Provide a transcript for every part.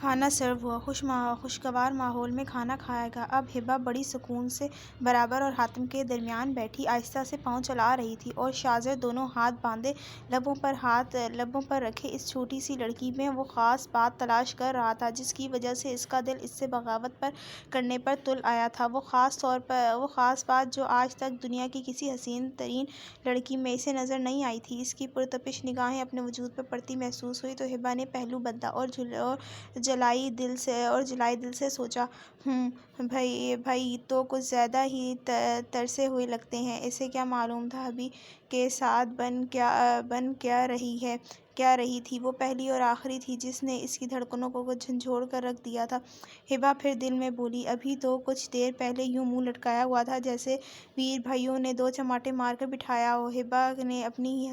کھانا سرو ہوا۔ خوشگوار ماحول میں کھانا کھایا گیا۔ اب ہبا بڑی سکون سے بابر اور حاتم کے درمیان بیٹھی آہستہ سے پاؤں چلا رہی تھی اور شاہزر دونوں ہاتھ باندھے لبوں پر رکھے اس چھوٹی سی لڑکی میں وہ خاص بات تلاش کر رہا تھا جس کی وجہ سے اس کا دل اس سے بغاوت کرنے پر تل آیا تھا۔ وہ خاص بات جو آج تک دنیا کی کسی حسین ترین لڑکی میں اسے نظر نہیں آئی تھی۔ اس کی پرتپش نگاہیں اپنے وجود پر پڑتی محسوس ہوئی تو ہبا نے پہلو بدلا اور جلائی دل سے سوچا، بھئی تو کچھ زیادہ ہی ترسے ہوئے لگتے ہیں۔ اسے کیا معلوم تھا ابھی کے ساتھ بن کیا رہی تھی۔ وہ پہلی اور آخری تھی جس نے اس کی دھڑکنوں کو جھنجھوڑ کر رکھ دیا تھا۔ ہبا پھر دل میں بولی، ابھی تو کچھ دیر پہلے یوں منہ لٹکایا ہوا تھا جیسے ویر بھائیوں نے دو چماٹے مار کر بٹھایا ہو۔ ہبا نے اپنی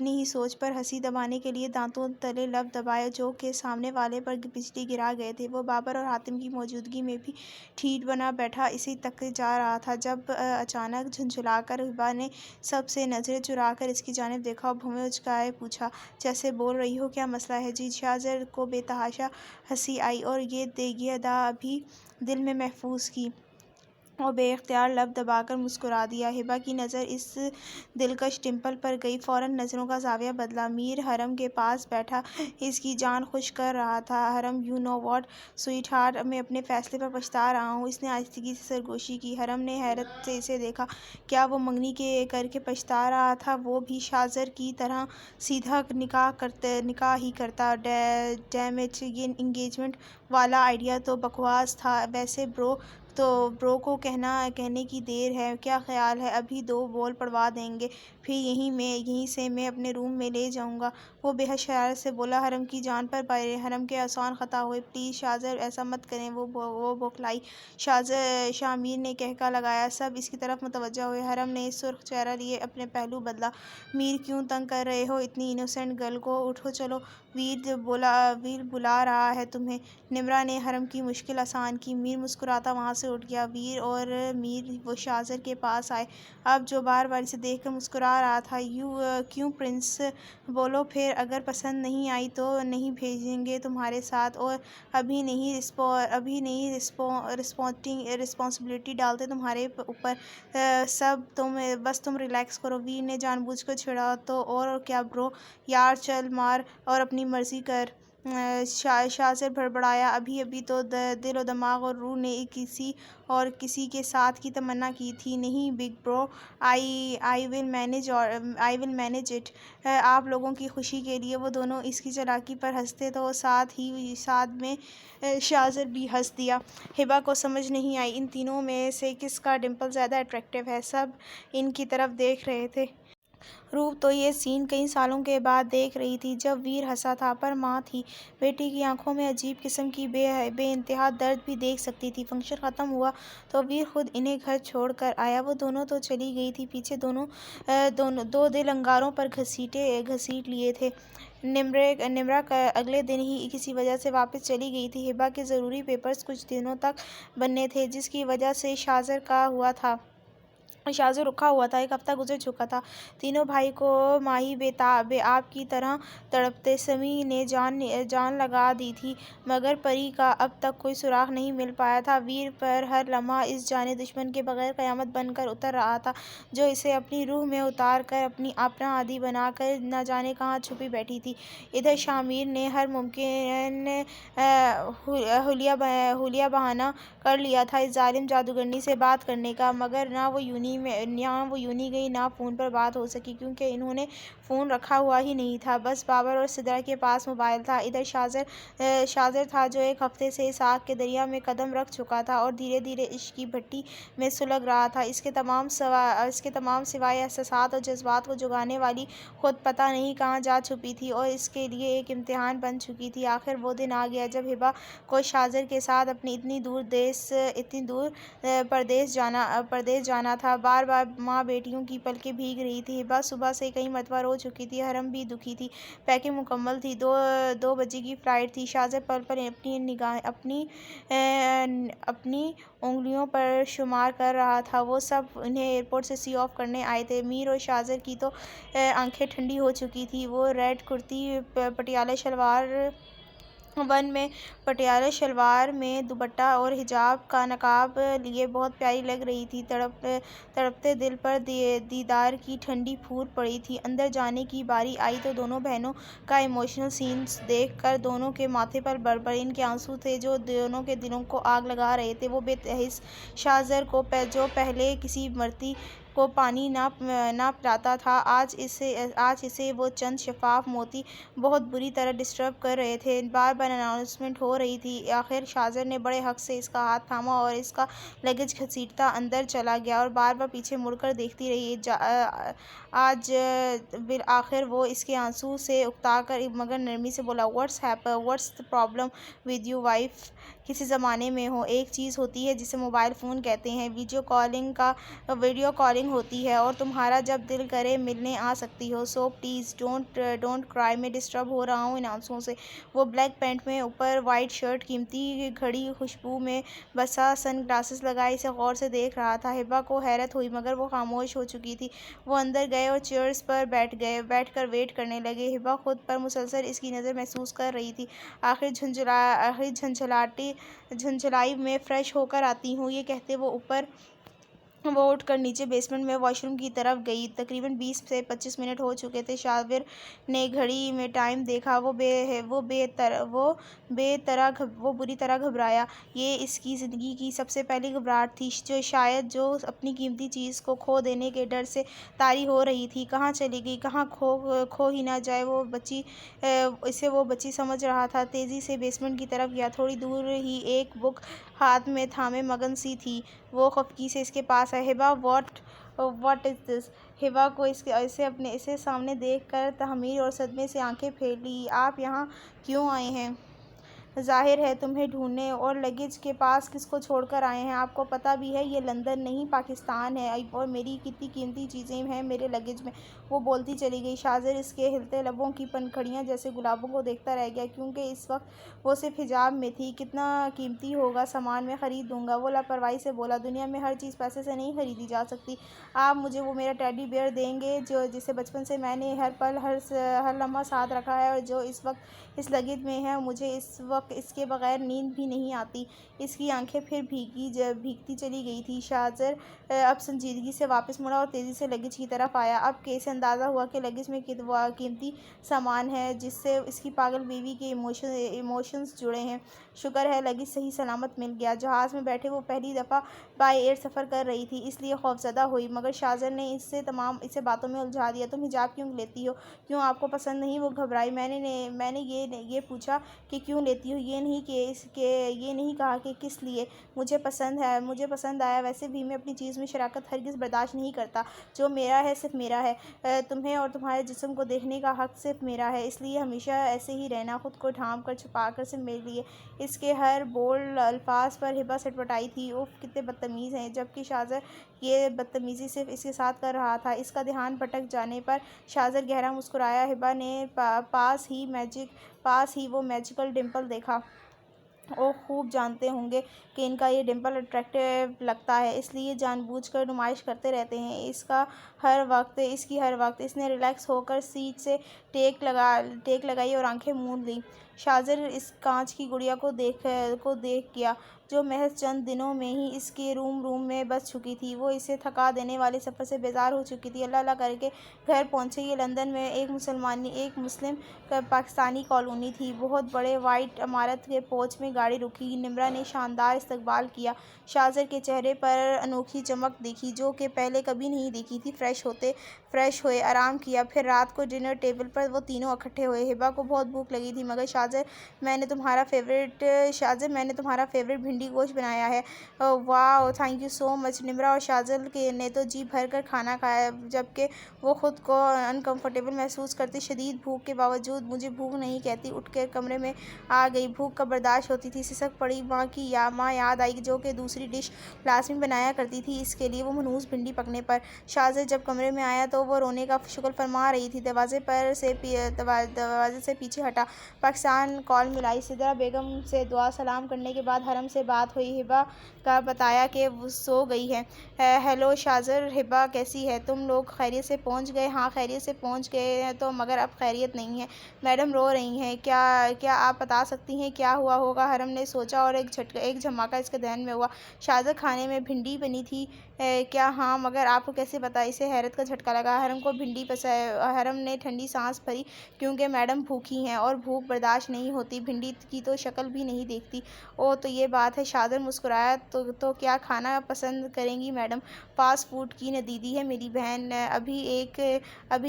ہی سوچ پر ہنسی دبانے کے لیے دانتوں تلے لب دبائے جو کہ سامنے والے پر بجلی گرا گئے تھے۔ وہ بابر اور حاتم کی موجودگی میں بھی ٹھیٹ بنا بیٹھا اسے تکے جا رہا تھا جب اچانک جھنجھلا کر ہبا نے سب سے نظریں چرا کر اس کی جانب دیکھا اور بھویں اچکائے پوچھا، جیسے بول رہی ہو، کیا مسئلہ ہے جی؟ شاہزر کو بے تحاشا ہنسی آئی اور یہ ادا ابھی دل میں محفوظ کی اور بے اختیار لب دبا کر مسکرا دیا۔ ہبا کی نظر اس دلکش ڈمپل پر گئی، فوراً نظروں کا زاویہ بدلا۔ میر حرم کے پاس بیٹھا اس کی جان خوش کر رہا تھا۔ حرم، you know what sweetheart, میں اپنے فیصلے پر پچھتا رہا ہوں۔ اس نے آہستگی سے سرگوشی کی۔ حرم نے حیرت سے اسے دیکھا۔ کیا وہ منگنی کر کے پچھتا رہا تھا؟ وہ بھی شاہزر کی طرح سیدھا نکاح ہی کرتا؟ ڈیم اٹ، یہ انگیجمنٹ والا آئیڈیا تو بکواس تھا۔ ویسے برو کو کہنے کی دیر ہے۔ کیا خیال ہے ابھی دو بول پڑوا دیں گے، پھر یہیں سے میں اپنے روم میں لے جاؤں گا؟ وہ بے حد شرارت سے بولا۔ حرم کی جان پر حرم کے احسان خطا ہوئے، پلیز شاہزر ایسا مت کریں۔ وہ بوکھلائی۔ شاہ میر نے قہقہہ لگایا۔ سب اس کی طرف متوجہ ہوئے۔ حرم نے سرخ چہرہ لیے اپنے پہلو بدلا۔ میر کیوں تنگ کر رہے ہو اتنی انوسینٹ گرل کو؟ اٹھو چلو، ویر بلا رہا ہے تمہیں۔ نمرا نے حرم کی مشکل آسان کی۔ میر مسکراتا وہاں سے اٹھ گیا۔ ویر اور میر وہ شاہزر کے پاس آئے، اب جو بار بار اسے دیکھ کر مسکرا رہا تھا۔ کیوں پرنس؟ بولو پھر، اگر پسند نہیں آئی تو نہیں بھیجیں گے تمہارے ساتھ، اور ابھی نہیں رسپانسبلٹی ڈالتے تمہارے اوپر۔ بس تم ریلیکس کرو۔ ویر نے جان بوجھ کر چھیڑا۔ تو اور کیا برو، یار چل مار اور اپنی مرضی کر۔ شاہزر بڑبڑایا۔ ابھی تو دل و دماغ اور روح نے کسی کے ساتھ کی تمنا کی تھی۔ نہیں بگ برو، آئی ول مینیج اٹ۔ آپ لوگوں کی خوشی کے لیے۔ وہ دونوں اس کی چالاکی پر ہنسے تو ساتھ میں شاہزر بھی ہنس دیا۔ ہبا کو سمجھ نہیں آئی ان تینوں میں سے کس کا ڈمپل زیادہ اٹریکٹیو ہے۔ سب ان کی طرف دیکھ رہے تھے۔ روح تو یہ سین کئی سالوں کے بعد دیکھ رہی تھی جب ویر ہنسا تھا، پر ماں تھی، بیٹی کی آنکھوں میں عجیب قسم کی بے انتہا درد بھی دیکھ سکتی تھی۔ فنکشن ختم ہوا تو ویر خود انہیں گھر چھوڑ کر آیا۔ وہ دونوں تو چلی گئی تھی پیچھے، دو دل انگاروں پر گھسیٹ لیے تھے۔ نمرا اگلے دن ہی کسی وجہ سے واپس چلی گئی تھی۔ ہبا کے ضروری پیپرز کچھ دنوں تک بننے تھے جس کی وجہ سے شاہزر رکا ہوا تھا۔ ایک ہفتہ گزر چکا تھا۔ تینوں بھائی کو ماہی بے آب کی طرح تڑپتے۔ سمیع نے جان لگا دی تھی مگر پری کا اب تک کوئی سراغ نہیں مل پایا تھا۔ ویر پر ہر لمحہ اس جان دشمن کے بغیر قیامت بن کر اتر رہا تھا جو اسے اپنی روح میں اتار کر اپنا عادی بنا کر نہ جانے کہاں چھپی بیٹھی تھی۔ ادھر شاہ میر نے ہر ممکن حلیہ بہانہ کر لیا تھا اس ظالم جادوگرنی سے بات کرنے کا، مگر نہ وہ یونی گئی نہ فون پر بات ہو سکی کیونکہ انہوں نے فون رکھا ہوا ہی نہیں تھا۔ بس بابر اور سدرا کے پاس موبائل تھا۔ ادھر شاہزر تھا جو ایک ہفتے سے اس آگ کے دریا میں قدم رکھ چکا تھا اور دھیرے دھیرے عشق کی بھٹی میں سلگ رہا تھا۔ اس کے تمام سوائے احساسات اور جذبات کو جگانے والی خود پتہ نہیں کہاں جا چھپی تھی اور اس کے لیے ایک امتحان بن چکی تھی۔ آخر وہ دن آ گیا جب ہبا کو شاہزر کے ساتھ اپنی اتنی دور پردیس جانا تھا۔ بار بار ماں بیٹیوں کی پلکیں بھیگ رہی تھی۔ ہبا صبح سے کئی مرتبہ رو چکی تھی۔ حرم بھی دکھی تھی۔ پیکنگ مکمل تھی۔ 2 بجے کی فلائٹ تھی۔ شاہزر پل پل اپنی انگلیوں پر شمار کر رہا تھا۔ وہ سب انہیں ایئرپورٹ سے سی آف کرنے آئے تھے۔ میر اور شاہزر کی تو آنکھیں ٹھنڈی ہو چکی تھیں۔ وہ ریڈ کرتی، پٹیالہ شلوار ون میں پٹیالہ شلوار میں دوپٹہ اور حجاب کا نقاب لیے بہت پیاری لگ رہی تھی۔ تڑپتے دل پر دیدار کی ٹھنڈی پھوٹ پڑی تھی۔ اندر جانے کی باری آئی تو دونوں بہنوں کا ایموشنل سینز دیکھ کر دونوں کے ماتھے پر بڑبڑ ان کے آنسو تھے جو دونوں کے دلوں کو آگ لگا رہے تھے۔ وہ بے حس شاہزر کو جو پہلے کسی مرتی کو پانی نہ پلاتا تھا، آج اسے وہ چند شفاف موتی بہت بری طرح ڈسٹرب کر رہے تھے۔ بار بار اناؤنسمنٹ ہو رہی تھی۔ آخر شاہزر نے بڑے حق سے اس کا ہاتھ تھاما اور اس کا لگیج گھسیٹتا اندر چلا گیا اور بار بار پیچھے مڑ کر دیکھتی رہی۔ آج بالآخر وہ اس کے آنسو سے اکتا کر مگر نرمی سے بولا، "what's the problem with you wife? کسی زمانے میں ہو، ایک چیز ہوتی ہے جسے موبائل فون کہتے ہیں، ویڈیو کالنگ ہوتی ہے اور تمہارا جب دل کرے ملنے آ سکتی ہو۔ سو پلیز ڈونٹ کرائی، میں ڈسٹرب ہو رہا ہوں ان آنسوؤں سے۔" وہ بلیک پینٹ میں اوپر وائٹ شرٹ، قیمتی گھڑی خوشبو میں بسا، سن گلاسز لگائے اسے غور سے دیکھ رہا تھا۔ ہبا کو حیرت ہوئی مگر وہ خاموش ہو چکی تھی۔ وہ اندر گئے اور چیئرز پر بیٹھ کر ویٹ کرنے لگے۔ ہبا خود پر مسلسل اس کی نظر محسوس کر رہی تھی۔ آخر جھنجھلائی میں فریش ہو کر آتی ہوں، یہ کہتے وہ اٹھ کر نیچے بیسمنٹ میں واش روم کی طرف گئی۔ تقریباً 20 سے 25 منٹ ہو چکے تھے۔ شاہزر نے گھڑی میں ٹائم دیکھا۔ وہ بری طرح گھبرایا۔ یہ اس کی زندگی کی سب سے پہلی گھبراہٹ تھی، جو اپنی قیمتی چیز کو کھو دینے کے ڈر سے طاری ہو رہی تھی۔ کہاں چلی گئی، کہیں کھو ہی نہ جائے، اسے وہ بچی سمجھ رہا تھا۔ تیزی سے بیسمنٹ کی طرف گیا۔ تھوڑی دور ہی ایک بک ہاتھ میں تھامے مگن سی تھی۔ وہ خفگی سے اس کے پاس آئی۔ "ہبا، واٹ از دس؟" ہبا کو اسے سامنے دیکھ کر تحمیر اور صدمے سے آنکھیں پھیر لیں۔ "آپ یہاں کیوں آئے ہیں؟ ظاہر ہے تمہیں ڈھونڈنے، اور لگیج کے پاس کس کو چھوڑ کر آئے ہیں؟ آپ کو پتہ بھی ہے یہ لندن نہیں پاکستان ہے، اور میری کتنی قیمتی چیزیں ہیں میرے لگیج میں۔" وہ بولتی چلی گئی۔ شاہزر اس کے ہلتے لبوں کی پنکھڑیاں جیسے گلابوں کو دیکھتا رہ گیا، کیونکہ اس وقت وہ صرف حجاب میں تھی۔ "کتنا قیمتی ہوگا سامان، میں خرید دوں گا۔" وہ لاپرواہی سے بولا۔ "دنیا میں ہر چیز پیسے سے نہیں خریدی جا سکتی۔ آپ مجھے وہ میرا ٹیڈی بیئر دیں گے جسے بچپن سے میں نے ہر پل ہر لمحہ ساتھ رکھا ہے، اور جو اس وقت اس لگیج میں ہے؟ مجھے اس وقت اس کے بغیر نیند بھی نہیں آتی۔" اس کی آنکھیں پھر بھیگتی چلی گئی تھیں۔ شاہزر اب سنجیدگی سے واپس مڑا اور تیزی سے لگیج کی طرف آیا۔ اب اسے اندازہ ہوا کہ لگیج میں قیمتی سامان ہے جس سے اس کی پاگل بیوی کے ایموشنز جڑے ہیں۔ شکر ہے لگیج صحیح سلامت مل گیا۔ جہاز میں بیٹھے وہ پہلی دفعہ بائی ایئر سفر کر رہی تھی، اس لیے خوفزدہ ہوئی، مگر شاہزر نے اسے باتوں میں الجھا دیا۔ "تم حجاب کیوں لیتی ہو؟ کیوں آپ کو پسند نہیں؟" وہ گھبرائی۔ میں نے یہ پوچھا کہ کیوں لیتی ہو، یہ نہیں کہا کہ کس لیے۔ مجھے پسند آیا۔ ویسے بھی میں اپنی چیز میں شراکت ہرگز برداشت نہیں کرتا۔ جو میرا ہے صرف میرا ہے۔ تمہیں اور تمہارے جسم کو دیکھنے کا حق صرف میرا ہے، اس لیے ہمیشہ ایسے ہی رہنا، خود کو ڈھانپ کر چھپا کر صرف میرے لیے۔ اس کے ہر بولڈ الفاظ پر ہبا سٹپٹائی تھی۔ "اف، کتنے بدتمیز ہیں!" جبکہ شاہزر یہ بدتمیزی صرف اس کے ساتھ کر رہا تھا۔ اس کا دھیان بھٹک جانے پر شاہزر گہرا مسکرایا۔ ہبا نے پاس ہی وہ میجیکل ڈمپل دیکھا۔ وہ خوب جانتے ہوں گے کہ ان کا یہ ڈمپل اٹریکٹیو لگتا ہے، اس لیے جان بوجھ کر نمائش کرتے رہتے ہیں اس کی ہر وقت۔ اس نے ریلیکس ہو کر سیٹ سے ٹیک لگائی اور آنکھیں موند لیں۔ شاہزر اس کانچ کی گڑیا کو دیکھ گیا جو محض چند دنوں میں ہی اس کے روم میں بس چکی تھی۔ وہ اسے تھکا دینے والے سفر سے بیزار ہو چکی تھی۔ اللہ اللہ کر کے گھر پہنچے۔ یہ لندن میں ایک مسلم پاکستانی کالونی تھی۔ بہت بڑے وائٹ عمارت کے پورچ میں گاڑی رکی۔ نمرا نے شاندار استقبال کیا۔ شاہزر کے چہرے پر انوکھی چمک دیکھی جو کہ پہلے کبھی نہیں دیکھی تھی۔ فریش ہوئے، آرام کیا، پھر رات کو ڈنر ٹیبل پر وہ تینوں اکٹھے ہوئے۔ ہبا کو بہت بھوک لگی تھی، مگر شاہزر میں نے تمہارا فیورٹ بھنڈی گوشت بنایا ہے۔ واو، تھینک یو سو مچ۔ نمرا اور شاہزر نے تو جی بھر کر کھانا کھایا، جبکہ وہ خود کو انکمفرٹیبل محسوس کرتی۔ شدید بھوک کے باوجود "مجھے بھوک نہیں" کہتی اٹھ کر کمرے میں آ گئی۔ بھوک کب برداشت ہوتی تھی؟ سسک پڑی ماں یاد آئی جو کہ دوسری ڈش لازمی بنایا کرتی تھی اس کے لیے، وہ منحوس بھنڈی پکنے پر۔ شاہزر جب کمرے میں آیا تو وہ رونے کا شکل فرما رہی تھی۔ دروازے سے پیچھے ہٹا، پاکستان کال ملائی۔ سدرا بیگم سے دعا سلام کرنے کے بعد حرم سے بات ہوئی۔ ہبا کا بتایا کہ وہ سو گئی ہے۔ ہیلو شاذر، ہبا کیسی ہے؟ تم لوگ خیریت سے پہنچ گئے؟ ہاں خیریت سے پہنچ گئے ہیں تو مگر اب خیریت نہیں ہے، میڈم رو رہی ہیں۔ کیا آپ بتا سکتی ہیں کیا ہوا ہوگا؟ حرم نے سوچا اور ایک جھماکہ اس کے ذہن میں ہوا۔ شاذر، کھانے میں بھنڈی بنی تھی کیا؟ ہاں، مگر آپ کو کیسے پتا؟ اسے حیرت کا جھٹکا لگا۔ حرم کو بھنڈی پسند؟ حرم نے ٹھنڈی سانس بھری، کیونکہ میڈم بھوکی ہیں اور بھوک برداشت نہیں ہوتی، بھنڈی کی تو شکل بھی نہیں دیکھتی۔ اوہ تو یہ بات ہے۔ شاذر مسکرایا۔ تو کیا کھانا پسند کریں گی میڈم؟ فاسٹ فوڈ کی ندیدی ہے میری بہن، ابھی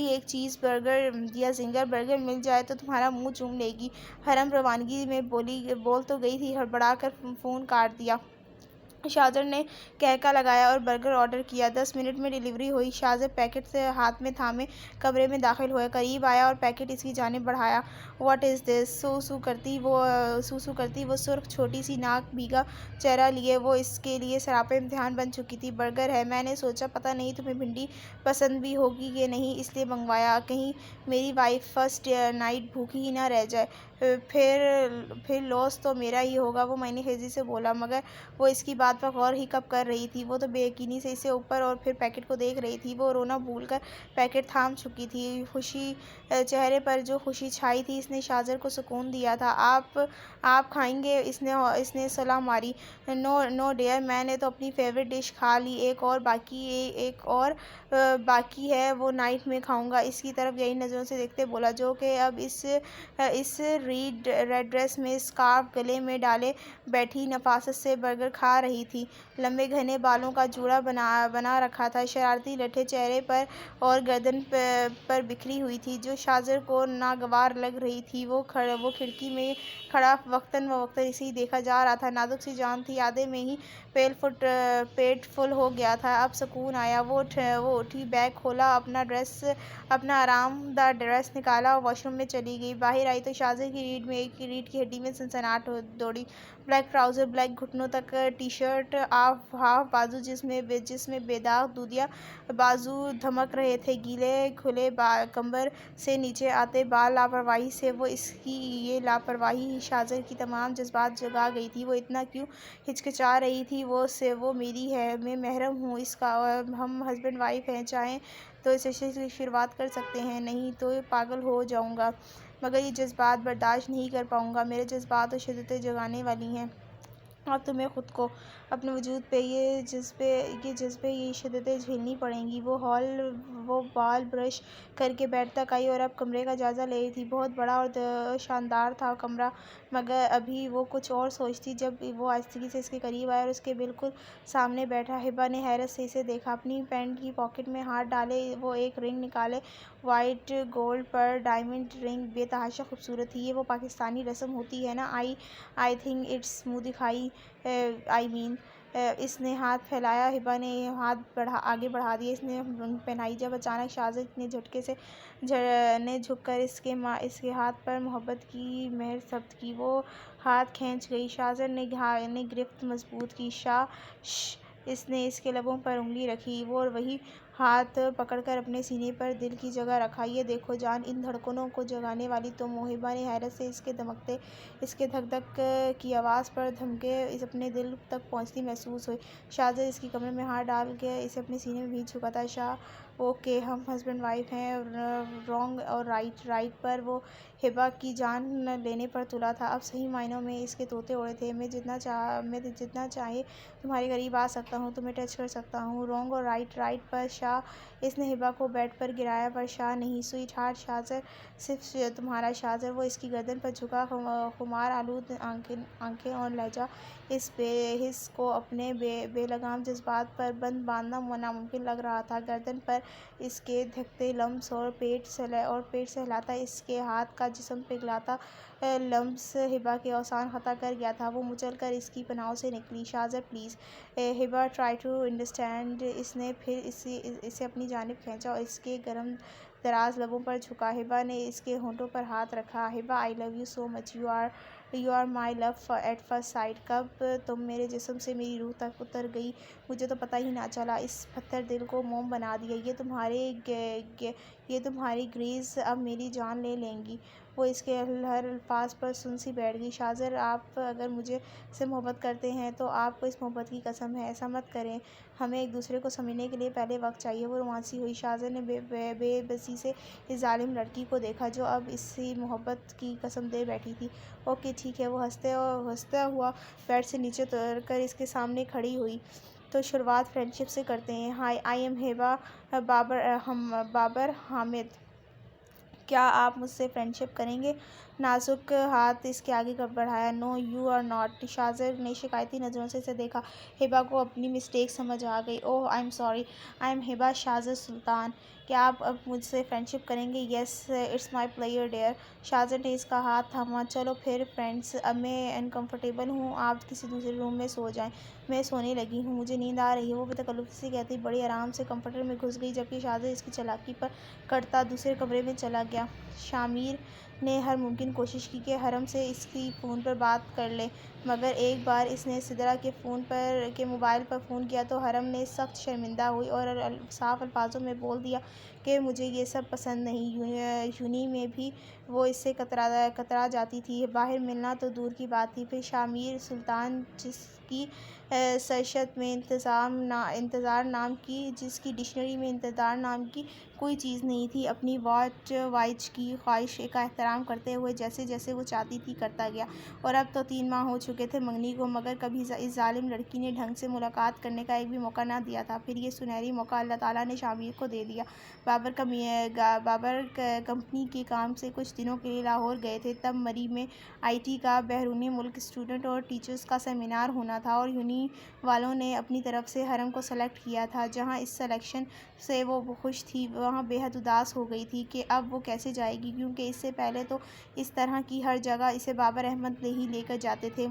ایک چیز برگر یا زنگر برگر مل جائے تو تمہارا منہ چوم لے گی۔ حرم روانگی میں بول تو گئی تھی، ہڑبڑا کر فون کاٹ دیا۔ شاذر نے کہکہ لگایا اور برگر آرڈر کیا۔ 10 منٹ میں ڈیلیوری ہوئی۔ شاذر پیکٹ سے ہاتھ میں تھامے کمرے میں داخل ہوئے، قریب آیا اور پیکٹ اس کی جانب بڑھایا۔ واٹ از دس؟ سو سو کرتی وہ سرخ چھوٹی سی ناک، بھیگا چہرہ لیے وہ اس کے لیے سراپا امتحان بن چکی تھی۔ برگر ہے، میں نے سوچا پتہ نہیں تمہیں بھنڈی پسند بھی ہوگی کہ نہیں، اس لیے منگوایا، کہیں میری وائف فرسٹ نائٹ بھوکی ہی نہ رہ جائے۔ پھر لاس تو میرا ہی ہوگا، وہ معنی خیزی سے بولا، مگر وہ اس کی بات پر غور ہی کب کر رہی تھی، وہ تو بے یقینی سے اسے اوپر اور پھر پیکٹ کو دیکھ رہی تھی۔ وہ رونا بھول کر پیکٹ تھام چکی تھی، چہرے پر جو خوشی چھائی تھی اس نے شاذر کو سکون دیا تھا۔ آپ کھائیں گے؟ اس نے صلاح ماری۔ نو ڈیئر، میں نے تو اپنی فیورٹ ڈش کھا لی، ایک اور باقی ہے، وہ نائٹ میں کھاؤں گا۔ اس کی طرف گہری نظروں سے دیکھتے بولا، جو کہ اب اس ریڈ ڈریس میں اسکارف گلے میں ڈالے بیٹھی نفاست سے برگر کھا رہی تھی۔ لمبے گھنے بالوں کا جوڑا بنا رکھا تھا، شرارتی لٹھیں چہرے پر اور گردن پر بکھری ہوئی تھی، جو شاذر کو ناگوار لگ رہی تھی۔ وہ کھڑکی میں کھڑا وقتاً فوقتاً اسے ہی دیکھا جا رہا تھا۔ نازک سی جان تھی، آدھے میں ہی پیٹ فل ہو گیا تھا، اب سکون آیا۔ وہ اٹھی، بیگ کھولا، اپنا آرام دہ ڈریس نکالا اور واش روم میں چلی گئی۔ باہر آئی تو شاذر کی ریڑھ کی ہڈی میں سنسناہٹ دوڑی۔ بلیک ٹراؤزر، بلیک گھٹنوں تک ٹی شرٹ، ہاف بازو جس میں بے داغ دودھیا بازو دھمک رہے تھے، گیلے کھلے کمر سے نیچے آتے بال لاپرواہی سے۔ وہ اس کی یہ لاپرواہی ہی شاذر کی تمام جذبات جگا گئی تھی۔ وہ اتنا کیوں ہچکچا رہی تھی؟ وہ میری ہے، میں محرم ہوں اس کا، ہم ہسبینڈ وائف ہیں، چاہیں تو اس رشتے کی شروعات کر سکتے ہیں، نہیں تو پاگل ہو جاؤں گا، مگر یہ جذبات برداشت نہیں کر پاؤں گا، میرے جذبات تو شدتیں جگانے والی ہیں۔ اب تمہیں خود کو، اپنے وجود پہ یہ جذبے، یہ شدتیں جھیلنی پڑیں گی۔ وہ بال برش کر کے بیڈ تک آئی اور اب کمرے کا جائزہ لے رہی تھی۔ بہت بڑا اور شاندار تھا کمرہ، مگر ابھی وہ کچھ اور سوچتی جب وہ آہستگی سے اس کے قریب آیا اور اس کے بالکل سامنے بیٹھا۔ ہبا نے حیرت سے اسے دیکھا، اپنی پینٹ کی پاکٹ میں ہاتھ ڈالے وہ ایک رنگ نکالے، وائٹ گولڈ پر ڈائمنڈ رنگ، بے تحاشا خوبصورت تھی۔ یہ وہ پاکستانی رسم ہوتی ہے نا، آئی تھنک اٹس منہ دکھائی، اس نے ہاتھ پھیلایا، ہبا نے ہاتھ آگے بڑھا دیا، اس نے رنگ پہنائی۔ جب اچانک شاذر نے جھٹکے سے جھک کر اس کے ہاتھ پر محبت کی مہر ثبت کی، وہ ہاتھ کھینچ گئی، شاذر نے گرفت مضبوط کی، شش، اس نے اس کے لبوں پر انگلی رکھی، وہ وہی ہاتھ پکڑ کر اپنے سینے پر دل کی جگہ رکھا۔ یہ دیکھو جان، ان دھڑکنوں کو جگانے والی تم ہو۔ ہبا نے حیرت سے اس کے دھمکتے، اس کے دھک دھک کی آواز پر دھمکے اپنے دل تک پہنچتی محسوس ہوئی۔ شاذر اس کی کمر میں ہاتھ ڈال کے اسے اپنے سینے میں بھیج چکا تھا۔ اوکے، ہم ہسبینڈ وائف ہیں، رانگ اور رائٹ پر وہ ہبا کی جان لینے پر تلا تھا، اب صحیح معنوں میں اس کے طوطے اڑے تھے۔ میں جتنا چاہے تمہارے قریب آ سکتا ہوں، تمہیں ٹچ کر سکتا ہوں۔ رانگ اور رائٹ پر شاہ، اس نے ہبا کو بیڈ پر گرایا، پر شاہ نہیں، سوئٹ ہارٹ، شاذر صرف تمہارا شاذر۔ وہ اس کی گردن پر جھکا، خمار آلود آنکھیں اور لہجہ اس بے حس کو اپنے بے لگام جذبات پر بند باندھنا ناممکن لگ رہا تھا۔ گردن پر اس کے دھکتے لمس اور پیٹ سہلاتا اس کے ہاتھ کا جسم پگھلاتا لمس ہبا کے اوزان خطا کر گیا تھا۔ وہ مچل کر اس کی پناہوں سے نکلی۔ شاذر please, Hiba try to understand. اس نے پھر اسے اپنی جانب کھینچا اور اس کے گرم دراز لبوں پر جھکا۔ ہبا نے اس کے ہونٹوں پر ہاتھ رکھا۔ Hiba, I love you so much, you are you are my love at first sight. کب تم میرے جسم سے میری روح تک اتر گئی مجھے تو پتہ ہی نہ چلا. اس پتھر دل کو موم بنا دیا. یہ تمہاری گریز اب میری جان لے لیں گی. وہ اس کے ہر الفاظ پر سن سی بیٹھ گئی. شاہزر آپ اگر مجھے سے محبت کرتے ہیں تو آپ کو اس محبت کی قسم ہے ایسا مت کریں. ہمیں ایک دوسرے کو سمجھنے کے لیے پہلے وقت چاہیے. وہ رومانسی ہوئی. شاہزر نے بے بسی سے اس ظالم لڑکی کو دیکھا جو اب اسی محبت کی قسم دے بیٹھی تھی. اوکے ٹھیک ہے. وہ ہنستا ہوا بیڈ سے نیچے اتر کر اس کے سامنے کھڑی ہوئی. تو شروعات فرینڈشپ سے کرتے ہیں. Hi I am Hiba Babar Hamid. کیا آپ مجھ سے فرینڈشپ کریں گے؟ نازک ہاتھ اس کے آگے بڑھایا. نو یو آر ناٹ. شاہزر نے شکایتی نظروں سے اسے دیکھا. ہیبا کو اپنی مسٹیک سمجھ آ گئی. Oh I am sorry. I am Hiba Shahzar Sultan. کیا آپ اب مجھ سے فرینڈشپ کریں گے؟ Yes it's my player dear. Shahzar نے اس کا ہاتھ تھاما. چلو پھر فرینڈز. اب میں انکمفرٹیبل ہوں. آپ کسی دوسرے روم میں سو جائیں. میں سونے لگی ہوں. مجھے نیند آ رہی ہے. وہ بے تکلفی سے کہتی بڑی آرام سے کمفرٹر میں گھس گئی جبکہ شاہزر اس کی چالاکی پر کڑتا دوسرے کمرے میں چلا گیا. شامیر نے ہر ممکن کوشش کی کہ حرم سے اس کی فون پر بات کر لے مگر ایک بار اس نے سدرا کے موبائل پر فون کیا تو حرم نے سخت شرمندہ ہوئی اور صاف الفاظوں میں بول دیا کہ مجھے یہ سب پسند نہیں. یونی میں بھی وہ اس سے کترا جاتی تھی. باہر ملنا تو دور کی بات تھی. پھر شامیر سلطان جس کی سرشت میں جس کی ڈکشنری میں انتظار نام کی کوئی چیز نہیں تھی اپنی وائچ کی خواہش کا احترام کرتے ہوئے جیسے جیسے وہ چاہتی تھی کرتا گیا. اور اب تو 3 ماہ ہو چکے تھے منگنی کو مگر کبھی اس ظالم لڑکی نے ڈھنگ سے ملاقات کرنے کا ایک بھی موقع نہ دیا تھا. پھر یہ سنہری موقع اللہ تعالیٰ نے شامیر کو دے دیا. بابر کمپنی کے کام سے کچھ دنوں کے لیے لاہور گئے تھے. تب مری میں آئی ٹی کا بیرون ملک اسٹوڈنٹ اور ٹیچرز کا سیمینار ہونا تھا اور یونی والوں نے اپنی طرف سے حرم کو سلیکٹ کیا تھا. جہاں اس سلیکشن سے وہ خوش تھی وہاں بے حد اداس ہو گئی تھی کہ اب وہ کیسے جائے گی کیونکہ اس سے پہلے تو اس طرح کی ہر جگہ اسے بابر احمد ہی لے کر جاتے تھے.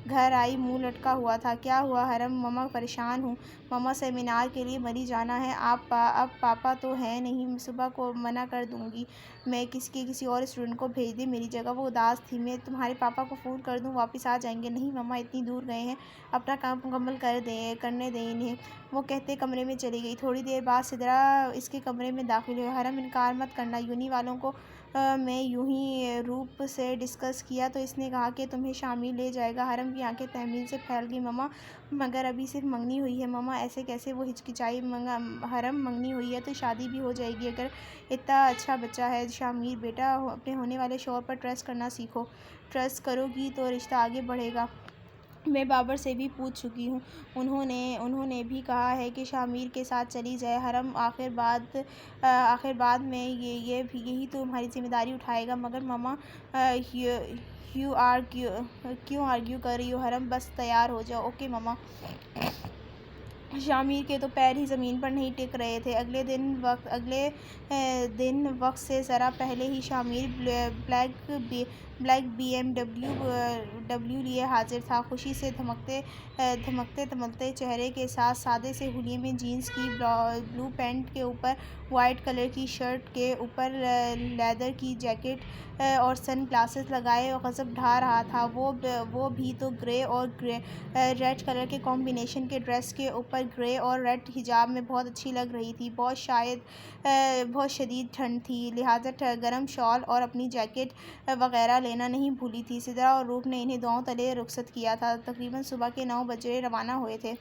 گھر آئی منہ لٹکا ہوا تھا. کیا ہوا حرم؟ مما پریشان ہوں. مما سیمینار کے لیے مری جانا ہے. اب پاپا تو ہیں نہیں. صبح کو منع کر دوں گی میں کسی اور اسٹوڈنٹ کو بھیج دیں میری جگہ. وہ اداس تھی. میں تمہارے پاپا کو فون کر دوں واپس آ جائیں گے؟ نہیں مما اتنی دور گئے ہیں اپنا کام مکمل کرنے دیں انہیں. وہ کہتے کمرے میں چلی گئی. تھوڑی دیر بعد سدرا اس کے کمرے میں داخل ہوئی. حرم انکار مت کرنا. یونی والوں کو میں یوں ہی روپ سے ڈسکس کیا تو اس نے کہا کہ تمہیں شامل لے جائے گا. حرم کی آنکھیں تحمیل سے پھیل گئی. مما مگر ابھی صرف منگنی ہوئی ہے. مما ایسے کیسے؟ وہ ہچکچائی. حرم منگنی ہوئی ہے تو شادی بھی ہو جائے گی اگر اتنا اچھا بچہ ہے. شامیر بیٹا اپنے ہونے والے شوہر پر ٹرسٹ کرنا سیکھو. ٹرسٹ کرو گی تو رشتہ آگے بڑھے گا. میں بابر سے بھی پوچھ چکی ہوں. انہوں نے بھی کہا ہے کہ شامیر کے ساتھ چلی جائے. حرم آخر بعد میں یہی تو تمہاری ذمہ داری اٹھائے گا. مگر مما کیوں آرگیو کر رہی ہو؟ حرم بس تیار ہو جاؤ. اوکے مما. شامیر کے تو پیر ہی زمین پر نہیں ٹک رہے تھے. اگلے دن وقت سے ذرا پہلے ہی شامیر بلیک بی ایم ڈبلیو لیے حاضر تھا. خوشی سے دھمکتے چہرے کے ساتھ سادے سے حلیے میں جینس کی بلو پینٹ کے اوپر وائٹ کلر کی شرٹ کے اوپر لیدر کی جیکٹ اور سن گلاسز لگائے غضب ڈھا رہا تھا. وہ بھی تو گرے اور ریڈ کلر کے کمبینیشن کے ڈریس کے اوپر گرے اور ریڈ حجاب میں بہت اچھی لگ رہی تھی. بہت شدید ٹھنڈ تھی لہٰذا گرم شال اور اپنی جیکٹ وغیرہ لینا نہیں بھولی تھی. سدرا اور روپ نے انہیں دعاؤں تلے رخصت کیا تھا. تقریباً صبح کے 9 بجے روانہ ہوئے تھے.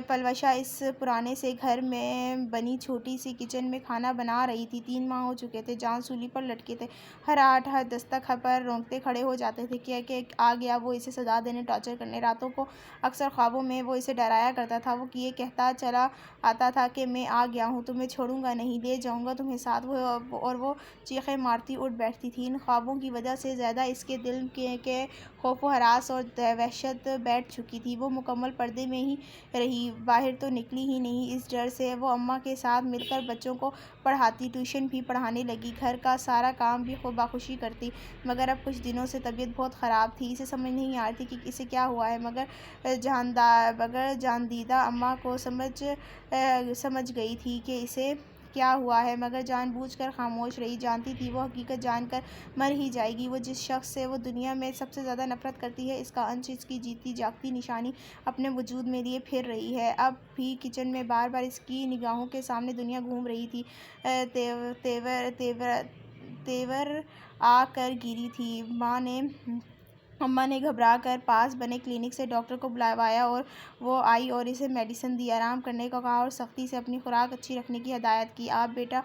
پلوشا اس پرانے سے گھر میں بنی چھوٹی سی کچن میں کھانا بنا رہی تھی. 3 ماہ ہو چکے تھے. جان سولی پر لٹکے تھے. ہر آٹھ ہر دستک پر رونگٹے کھڑے ہو جاتے تھے کہ آ گیا وہ اسے سزا دینے ٹارچر کرنے. راتوں کو اکثر خوابوں میں وہ اسے ڈرایا کرتا تھا. وہ یہ کہتا چلا آتا تھا کہ میں آ گیا ہوں تمہیں چھوڑوں گا نہیں لے جاؤں گا تمہیں ساتھ. اور وہ چیخیں مارتی اٹھ بیٹھتی تھی. ان خوابوں کی وجہ سے زیادہ اس کے دل کے خوف و ہراس اور وحشت بیٹھ چکی تھی. وہ مکمل پردے میں ہی رہی. باہر تو نکلی ہی نہیں. اس ڈر سے وہ اماں کے ساتھ مل کر بچوں کو پڑھاتی. ٹیوشن بھی پڑھانے لگی. گھر کا سارا کام بھی بخوشی کرتی. مگر اب کچھ دنوں سے طبیعت بہت خراب تھی. اسے سمجھ نہیں آ رہی تھی کہ اسے کیا ہوا ہے. مگر جاندیدہ اماں کو سمجھ گئی تھی کہ اسے کیا ہوا ہے، مگر جان بوجھ کر خاموش رہی۔ جانتی تھی وہ حقیقت جان کر مر ہی جائے گی۔ وہ جس شخص سے وہ دنیا میں سب سے زیادہ نفرت کرتی ہے، اس کا انش، اس کی جیتی جاگتی نشانی اپنے وجود میں لیے پھر رہی ہے۔ اب بھی کچن میں بار بار اس کی نگاہوں کے سامنے دنیا گھوم رہی تھی، تیور آ کر گری تھی۔ اماں نے گھبرا کر پاس بنے کلینک سے ڈاکٹر کو بلوایا اور وہ آئی اور اسے میڈیسن دی، آرام کرنے کو کہا اور سختی سے اپنی خوراک اچھی رکھنے کی ہدایت کی۔ آپ بیٹا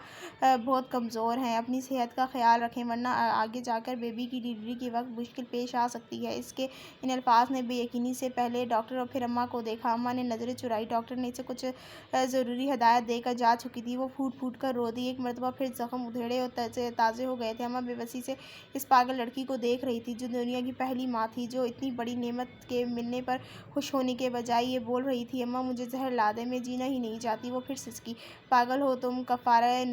بہت کمزور ہیں، اپنی صحت کا خیال رکھیں ورنہ آگے جا کر بیبی کی ڈلیوری کے وقت مشکل پیش آ سکتی ہے۔ اس کے ان الفاظ نے بے یقینی سے پہلے ڈاکٹر اور پھر اماں کو دیکھا۔ اماں نے نظریں چرائی۔ ڈاکٹر نے اسے کچھ ضروری ہدایت دے کر جا چکی تھی۔ وہ پھوٹ پھوٹ کر رو دی۔ ایک مرتبہ پھر زخم ادھیڑے اور تازے ہو گئے تھے۔ اماں بے بسی سے اس پاگل لڑکی کو دیکھ رہی تھی، جو دنیا کی پہلی ماں تھی، جو اتنی بڑی نعمت کے ملنے پر خوش ہونے کے بجائے یہ بول رہی تھی، اماں مجھے زہر لا دیں، میں جینا ہی نہیں چاہتی۔ وہ پھر سسکی۔ پاگل ہو تم، کفارِ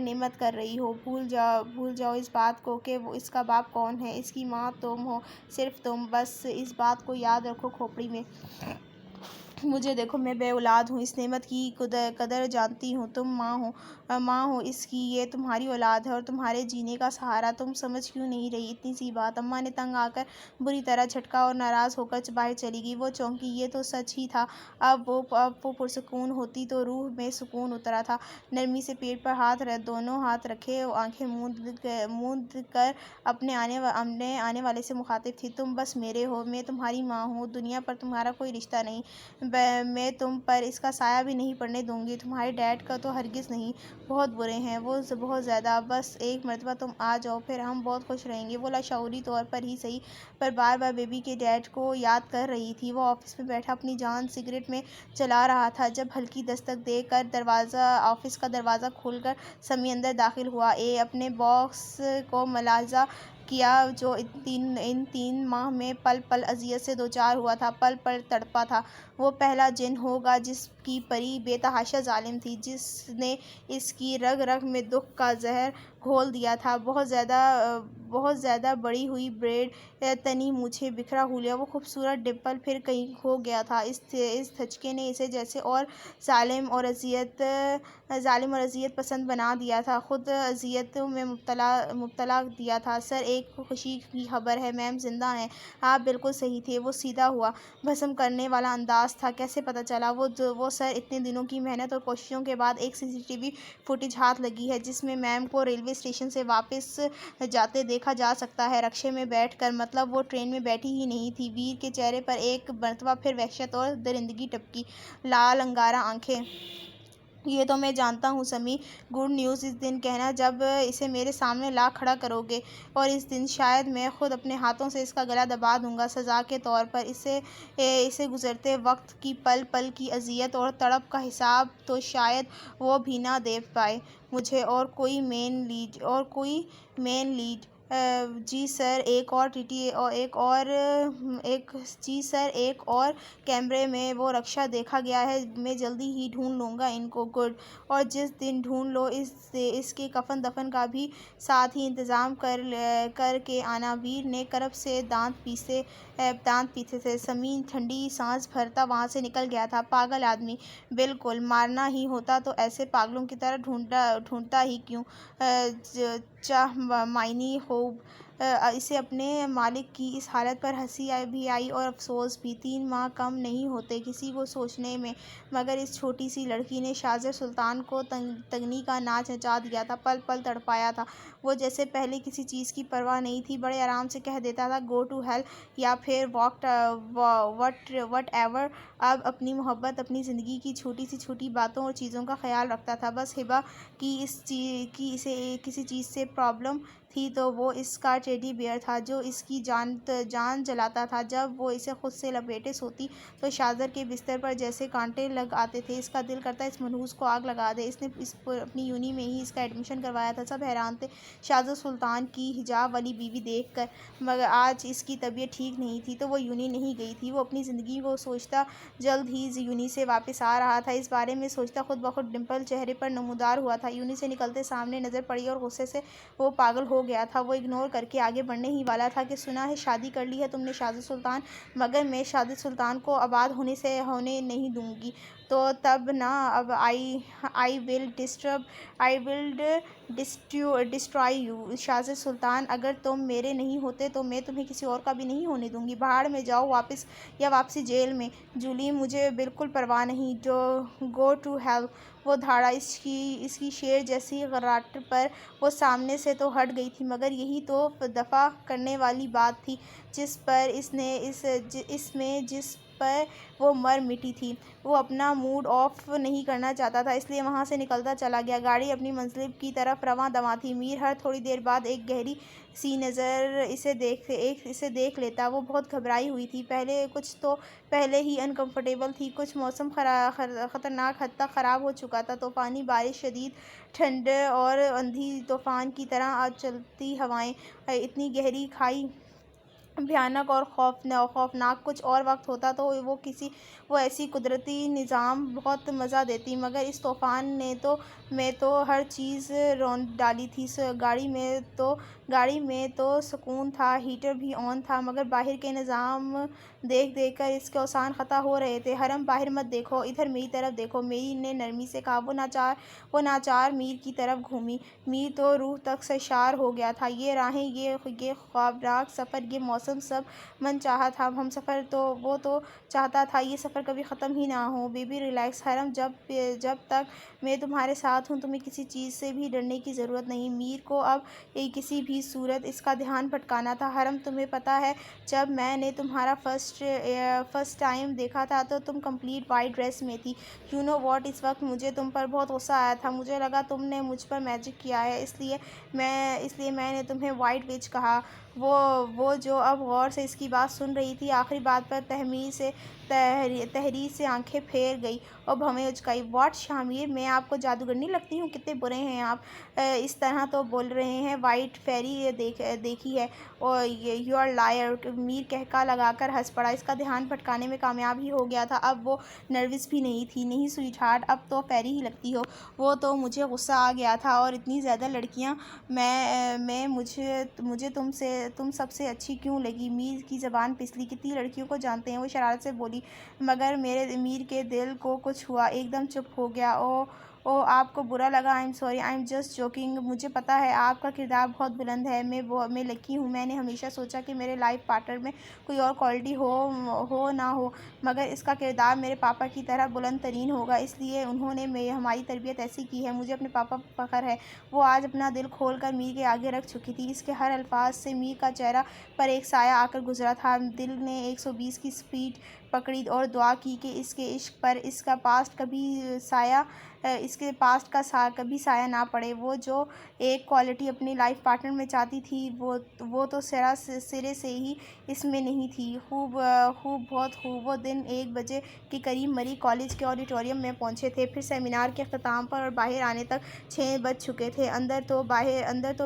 نعمت کر رہی ہو۔ بھول جاؤ اس بات کو کہ اس کا باپ کون ہے۔ اس کی ماں تم ہو، صرف تم، بس اس بات کو یاد رکھو کھوپڑی میں۔ مجھے دیکھو، میں بے اولاد ہوں، اس نعمت کی قدر جانتی ہوں۔ تم ماں ہو اس کی، یہ تمہاری اولاد ہے اور تمہارے جینے کا سہارا۔ تم سمجھ کیوں نہیں رہی اتنی سی بات؟ اماں نے تنگ آ کر بری طرح جھٹکا اور ناراض ہو کر باہر چلی گئی۔ وہ چونکی، یہ تو سچ ہی تھا۔ اب وہ پرسکون ہوتی تو روح میں سکون اترا تھا۔ نرمی سے پیٹ پر دونوں ہاتھ رکھے، آنکھیں موند کر اپنے آنے والے سے مخاطب تھی۔ تم بس میرے ہو، میں تمہاری ماں ہوں، دنیا پر تمہارا کوئی رشتہ نہیں، میں تم پر اس کا سایہ بھی نہیں پڑنے دوں گی۔ تمہارے ڈیڈ کا تو ہرگز نہیں، بہت برے ہیں وہ، بہت زیادہ۔ بس ایک مرتبہ تم آ جاؤ، پھر ہم بہت خوش رہیں گے۔ وہ لاشعوری طور پر ہی صحیح، پر بار بار بیبی کے ڈیڈ کو یاد کر رہی تھی۔ وہ آفس میں بیٹھا اپنی جان سگریٹ میں جلا رہا تھا، جب ہلکی دستک دے کر آفس کا دروازہ کھل کر سمیع اندر داخل ہوا۔ اپنے باس کو ملاحظہ کیا، جو ان 3 ماہ میں پل پل اذیت سے دوچار ہوا تھا، پل پل تڑپا تھا۔ وہ پہلا جن ہوگا جس کی پری بے تحاشا ظالم تھی، جس نے اس کی رگ رگ میں دکھ کا زہر گھول دیا تھا۔ بہت زیادہ بڑھی ہوئی بریڈ، تنی مونچھیں، بکھرا حلیہ، وہ خوبصورت ڈمپل پھر کہیں کھو گیا تھا۔ اس دھچکے نے اسے جیسے اور ظالم اور اذیت پسند بنا دیا تھا، خود اذیتوں میں مبتلا دیا تھا۔ سر، ایک خوشی کی خبر ہے، میم زندہ ہیں۔ آپ بالکل صحیح تھے۔ وہ سیدھا ہوا، بھسم کرنے والا انداز تھا۔ کیسے پتہ چلا؟ وہ سر، اتنے دنوں کی محنت اور کوششوں کے بعد ایک CCTV فوٹیج ہاتھ لگی ہے، جس میں میم کو ریلوے اسٹیشن سے واپس جاتے دیکھا جا سکتا ہے، رکشے میں بیٹھ کر۔ مطلب وہ ٹرین میں بیٹھی ہی نہیں تھی۔ ویر کے چہرے پر ایک مرتبہ پھر وحشت اور درندگی ٹپکی۔ لال انگارہ آنکھیں۔ یہ تو میں جانتا ہوں سمیع، گڈ نیوز اس دن کہنا جب اسے میرے سامنے لا کھڑا کرو گے، اور اس دن شاید میں خود اپنے ہاتھوں سے اس کا گلا دبا دوں گا، سزا کے طور پر۔ اسے گزرتے وقت کی پل پل کی اذیت اور تڑپ کا حساب تو شاید وہ بھی نہ دے پائے مجھے۔ اور کوئی مین لیڈ؟ جی سر، ایک اور کیمرے میں وہ رکشہ دیکھا گیا ہے، میں جلدی ہی ڈھونڈ لوں گا ان کو۔ گڈ۔ اور جس دن ڈھونڈ لو، اس کے کفن دفن کا بھی ساتھ ہی انتظام کر کے آنا۔ ویر نے کرب سے دانت پیسے تھے۔ سمیع ٹھنڈی سانس بھرتا وہاں سے نکل گیا تھا۔ پاگل آدمی! بالکل، مارنا ہی ہوتا تو ایسے پاگلوں کی طرح ڈھونڈتا ہی کیوں؟ چہ معنی خوب۔ اسے اپنے مالک کی اس حالت پر ہنسی بھی آئی اور افسوس بھی۔ 3 ماہ کم نہیں ہوتے کسی کو سوچنے میں، مگر اس چھوٹی سی لڑکی نے شاہزر سلطان کو تنگنی کا ناچ نچا دیا تھا، پل پل تڑپایا تھا۔ وہ جیسے پہلے کسی چیز کی پرواہ نہیں تھی، بڑے آرام سے کہہ دیتا تھا، گو ٹو ہیل یا پھر وٹ ایور۔ اب اپنی محبت، اپنی زندگی کی چھوٹی سے چھوٹی باتوں اور چیزوں کا خیال رکھتا تھا۔ بس ہبہ کی اسے کسی چیز سے پرابلم تھی تو وہ اس کا ٹیڈی بیئر تھا، جو اس کی جان جلاتا تھا۔ جب وہ اسے خود سے لپیٹے سوتی تو شاہزر کے بستر پر جیسے کانٹے لگ آتے تھے۔ اس کا دل کرتا اس منحوس کو آگ لگا دے۔ اس نے اپنی یونی میں ہی اس کا ایڈمیشن کروایا تھا۔ سب حیران تھے شاہزر سلطان کی حجاب والی بیوی دیکھ کر، مگر آج اس کی طبیعت ٹھیک نہیں تھی تو وہ یونی نہیں گئی تھی۔ وہ اپنی زندگی کو سوچتا جلد ہی یونی سے واپس آ رہا تھا، اس بارے میں سوچتا خود بخود ڈمپل چہرے پر نمودار ہوا تھا۔ یونی سے نکلتے سامنے نظر پڑی اور غصے سے وہ پاگل ہو ہو گیا تھا۔ وہ اگنور کر کے آگے بڑھنے ہی والا تھا کہ سنا ہے شادی کر لی ہے تم نے شاہزادہ سلطان، مگر میں شاہزادہ سلطان کو آباد ہونے نہیں دوں گی۔ تو تب نہ اب آئی ول ڈسٹرائے یو۔ شاہزادہ سلطان اگر تم میرے نہیں ہوتے تو میں تمہیں کسی اور کا بھی نہیں ہونے دوں گی۔ بھاڑ میں جاؤ واپسی جیل میں۔ جولی مجھے بالکل پرواہ نہیں، گو ٹو ہیل۔ وہ دھاڑا اس کی شیر جیسی غراٹ پر وہ سامنے سے تو ہٹ گئی تھی، مگر یہی تو دفاع کرنے والی بات تھی جس پر وہ مر مٹی تھی۔ وہ اپنا موڈ آف نہیں کرنا چاہتا تھا، اس لیے وہاں سے نکلتا چلا گیا۔ گاڑی اپنی منزل کی طرف رواں دواں تھی۔ میر ہر تھوڑی دیر بعد ایک گہری سی نظر اسے دیکھ لیتا۔ وہ بہت گھبرائی ہوئی تھی، کچھ تو پہلے ہی انکمفرٹیبل تھی، کچھ موسم خطرناک حد تک خراب ہو چکا تھا۔ طوفانی بارش، شدید ٹھنڈ اور آندھی طوفان کی طرح چلتی ہوائیں، اتنی گہری کھائی، بھیانک اور خوفناک۔ کچھ اور وقت ہوتا تو وہ ایسی قدرتی نظام بہت مزہ دیتی، مگر اس طوفان نے میں تو ہر چیز رون ڈالی تھی۔ گاڑی میں تو سکون تھا، ہیٹر بھی آن تھا، مگر باہر کے نظام دیکھ کر اس کے اوزان خطا ہو رہے تھے۔ حرم باہر مت دیکھو، ادھر میری طرف دیکھو، میر نے نرمی سے کہا۔ وہ ناچار میر کی طرف گھومی۔ میر تو روح تک سرشار ہو گیا تھا۔ یہ راہیں، یہ خوابناک سفر، یہ موسم، سب من چاہا تھا ہم سفر۔ وہ تو چاہتا تھا یہ سفر کبھی ختم ہی نہ ہو۔ بیبی ریلیکس حرم، جب تک میں تمہارے ساتھ ہوں تمہیں کسی چیز سے بھی ڈرنے کی ضرورت نہیں۔ میر کو اب کسی بھی صورت اس کا دھیان بھٹکانا تھا۔ حرم، تمہیں پتہ ہے جب میں نے تمہارا فرسٹ ٹائم دیکھا تھا تو تم کمپلیٹ وائٹ ڈریس میں تھی۔ یو نو واٹ، اس وقت مجھے تم پر بہت غصہ آیا تھا۔ مجھے لگا تم نے مجھ پر میجک کیا ہے، اس لیے میں نے تمہیں وائٹ وچ کہا۔ وہ جو اب غور سے اس کی بات سن رہی تھی، آخری بات پر تحریر سے آنکھیں پھیر گئی اور بھویں اچکائی۔ واٹ شاہمیر، میں آپ کو جادوگرنی لگتی ہوں؟ کتنے برے ہیں آپ، اس طرح تو بول رہے ہیں۔ وائٹ فیری دیکھی ہے؟ You are liar. میر کہکا لگا کر ہنس پڑا۔ اس کا دھیان بھٹکانے میں کامیاب ہی ہو گیا تھا۔ اب وہ نروس بھی نہیں تھی۔ نہیں سویٹ ہارٹ، اب تو فیری ہی لگتی ہو۔ وہ تو مجھے غصہ آ گیا تھا، اور اتنی زیادہ لڑکیاں مجھے تم سب سے اچھی کیوں لگی؟ میر کی زبان پھسلی۔ کتنی لڑکیوں کو جانتے ہیں، وہ شرارت سے بولی، مگر میر کے دل کو کچھ ہوا، ایک دم چپ ہو گیا۔ اوہ، آپ کو برا لگا؟ آئی am sorry, I am just joking. مجھے پتہ ہے آپ کا کردار بہت بلند ہے، میں لکی ہوں۔ میں نے ہمیشہ سوچا کہ میرے لائف پارٹنر میں کوئی اور کوالٹی ہو نہ ہو، مگر اس کا کردار میرے پاپا کی طرح بلند ترین ہوگا، اس لیے انہوں نے ہماری تربیت ایسی کی ہے۔ مجھے اپنے پاپا پر فخر ہے۔ وہ آج اپنا دل کھول کر میر کے آگے رکھ چکی تھی۔ اس کے ہر الفاظ سے میر کا چہرہ پر ایک سایہ آ کر گزرا تھا۔ دل نے 120 کی سپیڈ پکڑی اور دعا کی کہ اس کے عشق پر اس کا پاسٹ کا کبھی سایہ نہ پڑے۔ وہ جو ایک کوالٹی اپنی لائف پارٹنر میں چاہتی تھی، وہ تو سرے سے ہی اس میں نہیں تھی۔ خوب، بہت خوب۔ وہ دن 1 بجے کے قریب مری کالج کے آڈیٹوریم میں پہنچے تھے، پھر سیمینار کے اختتام پر، اور باہر آنے تک 6 بج چکے تھے۔ اندر تو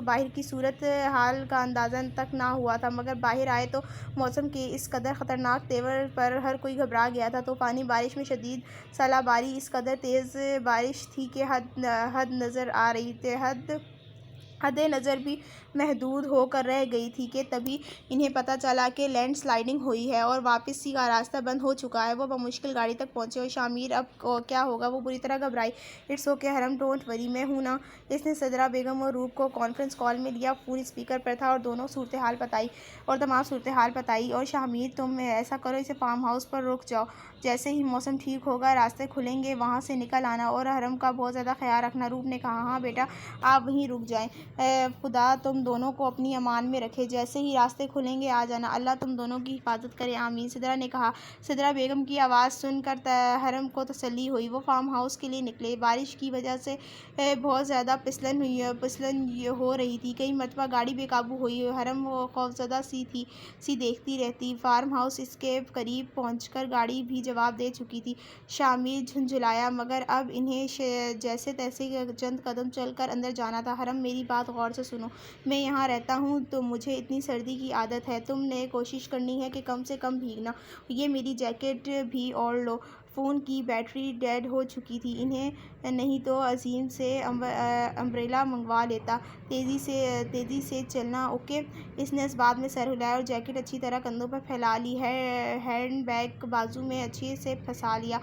باہر کی صورت حال کا اندازہ تک نہ ہوا تھا، مگر باہر آئے تو موسم کے اس قدر خطرناک تیور پر ہر کوئی گھبرا گیا تھا۔ طوفانی بارش میں شدید ژالہ باری، اس قدر تیز بارش تھی کہ حد نظر بھی محدود ہو کر رہ گئی تھی کہ تبھی انہیں پتہ چلا کہ لینڈ سلائڈنگ ہوئی ہے اور واپسی کا راستہ بند ہو چکا ہے۔ وہ بمشکل گاڑی تک پہنچے، اور شاہمیر اب کیا ہوگا؟ وہ بری طرح گھبرائی۔ اٹس اوکے حرم، ڈونٹ وری، میں ہوں نا۔ اس نے سدرا بیگم اور روپ کو کانفرنس کال میں لیا، فون اسپیکر پر تھا، اور تمام صورتحال بتائی۔ اور شاہمیر، تم ایسا کرو، اسے فارم ہاؤس پر رک جاؤ، جیسے ہی موسم ٹھیک ہوگا، راستے کھلیں گے، وہاں سے نکل آنا، اور حرم کا بہت زیادہ خیال رکھنا۔ روپ نے کہا، ہاں بیٹا، آپ وہیں رک جائیں، خدا تم دونوں کو اپنی امان میں رکھے، جیسے ہی راستے کھلیں گے آ جانا، اللہ تم دونوں کی حفاظت کرے، آمین، سدرا نے کہا۔ سدرا بیگم کی آواز سن کر حرم کو تسلی ہوئی۔ وہ فارم ہاؤس کے لیے نکلے۔ بارش کی وجہ سے بہت زیادہ پھسلن ہو رہی تھی، کئی مرتبہ گاڑی بے قابو ہوئی۔ حرم خوفزدہ سی دیکھتی رہتی۔ فارم ہاؤس اس کے قریب پہنچ کر گاڑی بھی جواب دے چکی تھی۔ شاہمیر جھنجھلایا، مگر اب انہیں جیسے تیسے چند قدم چل کر اندر جانا تھا۔ حرم، میری بات غور سے سنو، میں یہاں رہتا ہوں تو مجھے اتنی سردی کی عادت ہے، تم نے کوشش کرنی ہے کہ کم سے کم بھیگنا۔ یہ میری جیکٹ بھی اوڑھ لو۔ فون کی بیٹری ڈیڈ ہو چکی تھی۔ انہیں نہیں تو عظیم سے امبریلا منگوا لیتا۔ تیزی سے چلنا اوکے۔ اس نے اس بات میں سر ہلایا اور جیکٹ اچھی طرح کندھوں پر پھیلا لی، ہینڈ بیگ بازو میں اچھے سے پھنسا لیا۔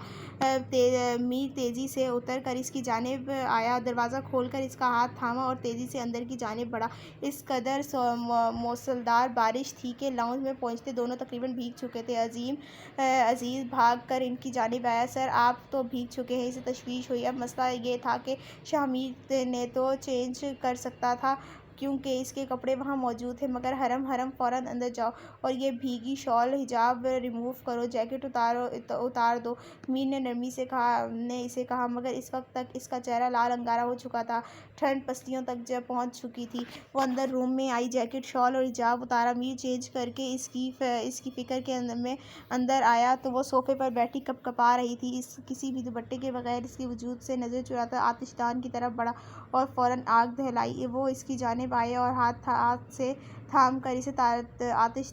میر تیزی سے اتر کر اس کی جانب آیا، دروازہ کھول کر اس کا ہاتھ تھاما اور تیزی سے اندر کی جانب بڑھا۔ اس قدر موسلادھار بارش تھی کہ لاؤنج میں پہنچتے دونوں تقریباً بھیگ چکے تھے۔ عزیز بھاگ کر ان کی جانب آیا۔ سر آپ تو بھیگ چکے ہیں۔ اسے تشویش ہوئی۔ اب مسئلہ یہ تھا کہ شاہ میر نے تو چینج کر سکتا تھا کیونکہ اس کے کپڑے وہاں موجود تھے، مگر حرم فوراً اندر جاؤ اور یہ بھیگی شال حجاب ریموو کرو، جیکٹ اتار دو، میر نے نرمی سے اسے کہا، مگر اس وقت تک اس کا چہرہ لال انگارا ہو چکا تھا، ٹھنڈ پسلیوں تک پہنچ چکی تھی۔ وہ اندر روم میں آئی، جیکٹ، شال اور حجاب اتارا۔ میر چینج کر کے اس کی فکر کے میں اندر آیا تو وہ صوفے پر بیٹھی کپ کپا رہی تھی۔ کسی بھی دوپٹے کے بغیر اس کے وجود سے نظر چراتا آتش دان کی طرف بڑھا اور فوراً آگ دہلائی۔ وہ اس کی جانب آئے اور ہاتھ سے تھام کر اسے آتش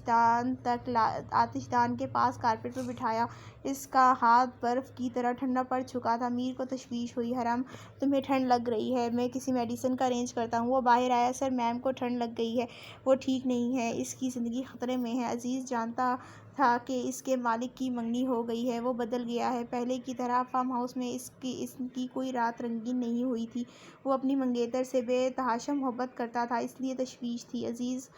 دان کے پاس کارپیٹ پر بٹھایا۔ اس کا ہاتھ برف کی طرح ٹھنڈا پڑ چکا تھا۔ میر کو تشویش ہوئی۔ حرم تمہیں ٹھنڈ لگ رہی ہے، میں کسی میڈیسن کا ارینج کرتا ہوں۔ وہ باہر آیا۔ سر میم کو ٹھنڈ لگ گئی ہے، وہ ٹھیک نہیں ہے، اس کی زندگی خطرے میں ہے۔ عزیز جانتا تھا کہ اس کے مالک کی منگنی ہو گئی ہے، وہ بدل گیا ہے، پہلے کی طرح فارم ہاؤس میں اس کی کوئی رات رنگین نہیں ہوئی تھی۔ وہ اپنی منگیتر سے بے تحاشا محبت کرتا تھا، اس لیے تشویش تھی۔ عزیز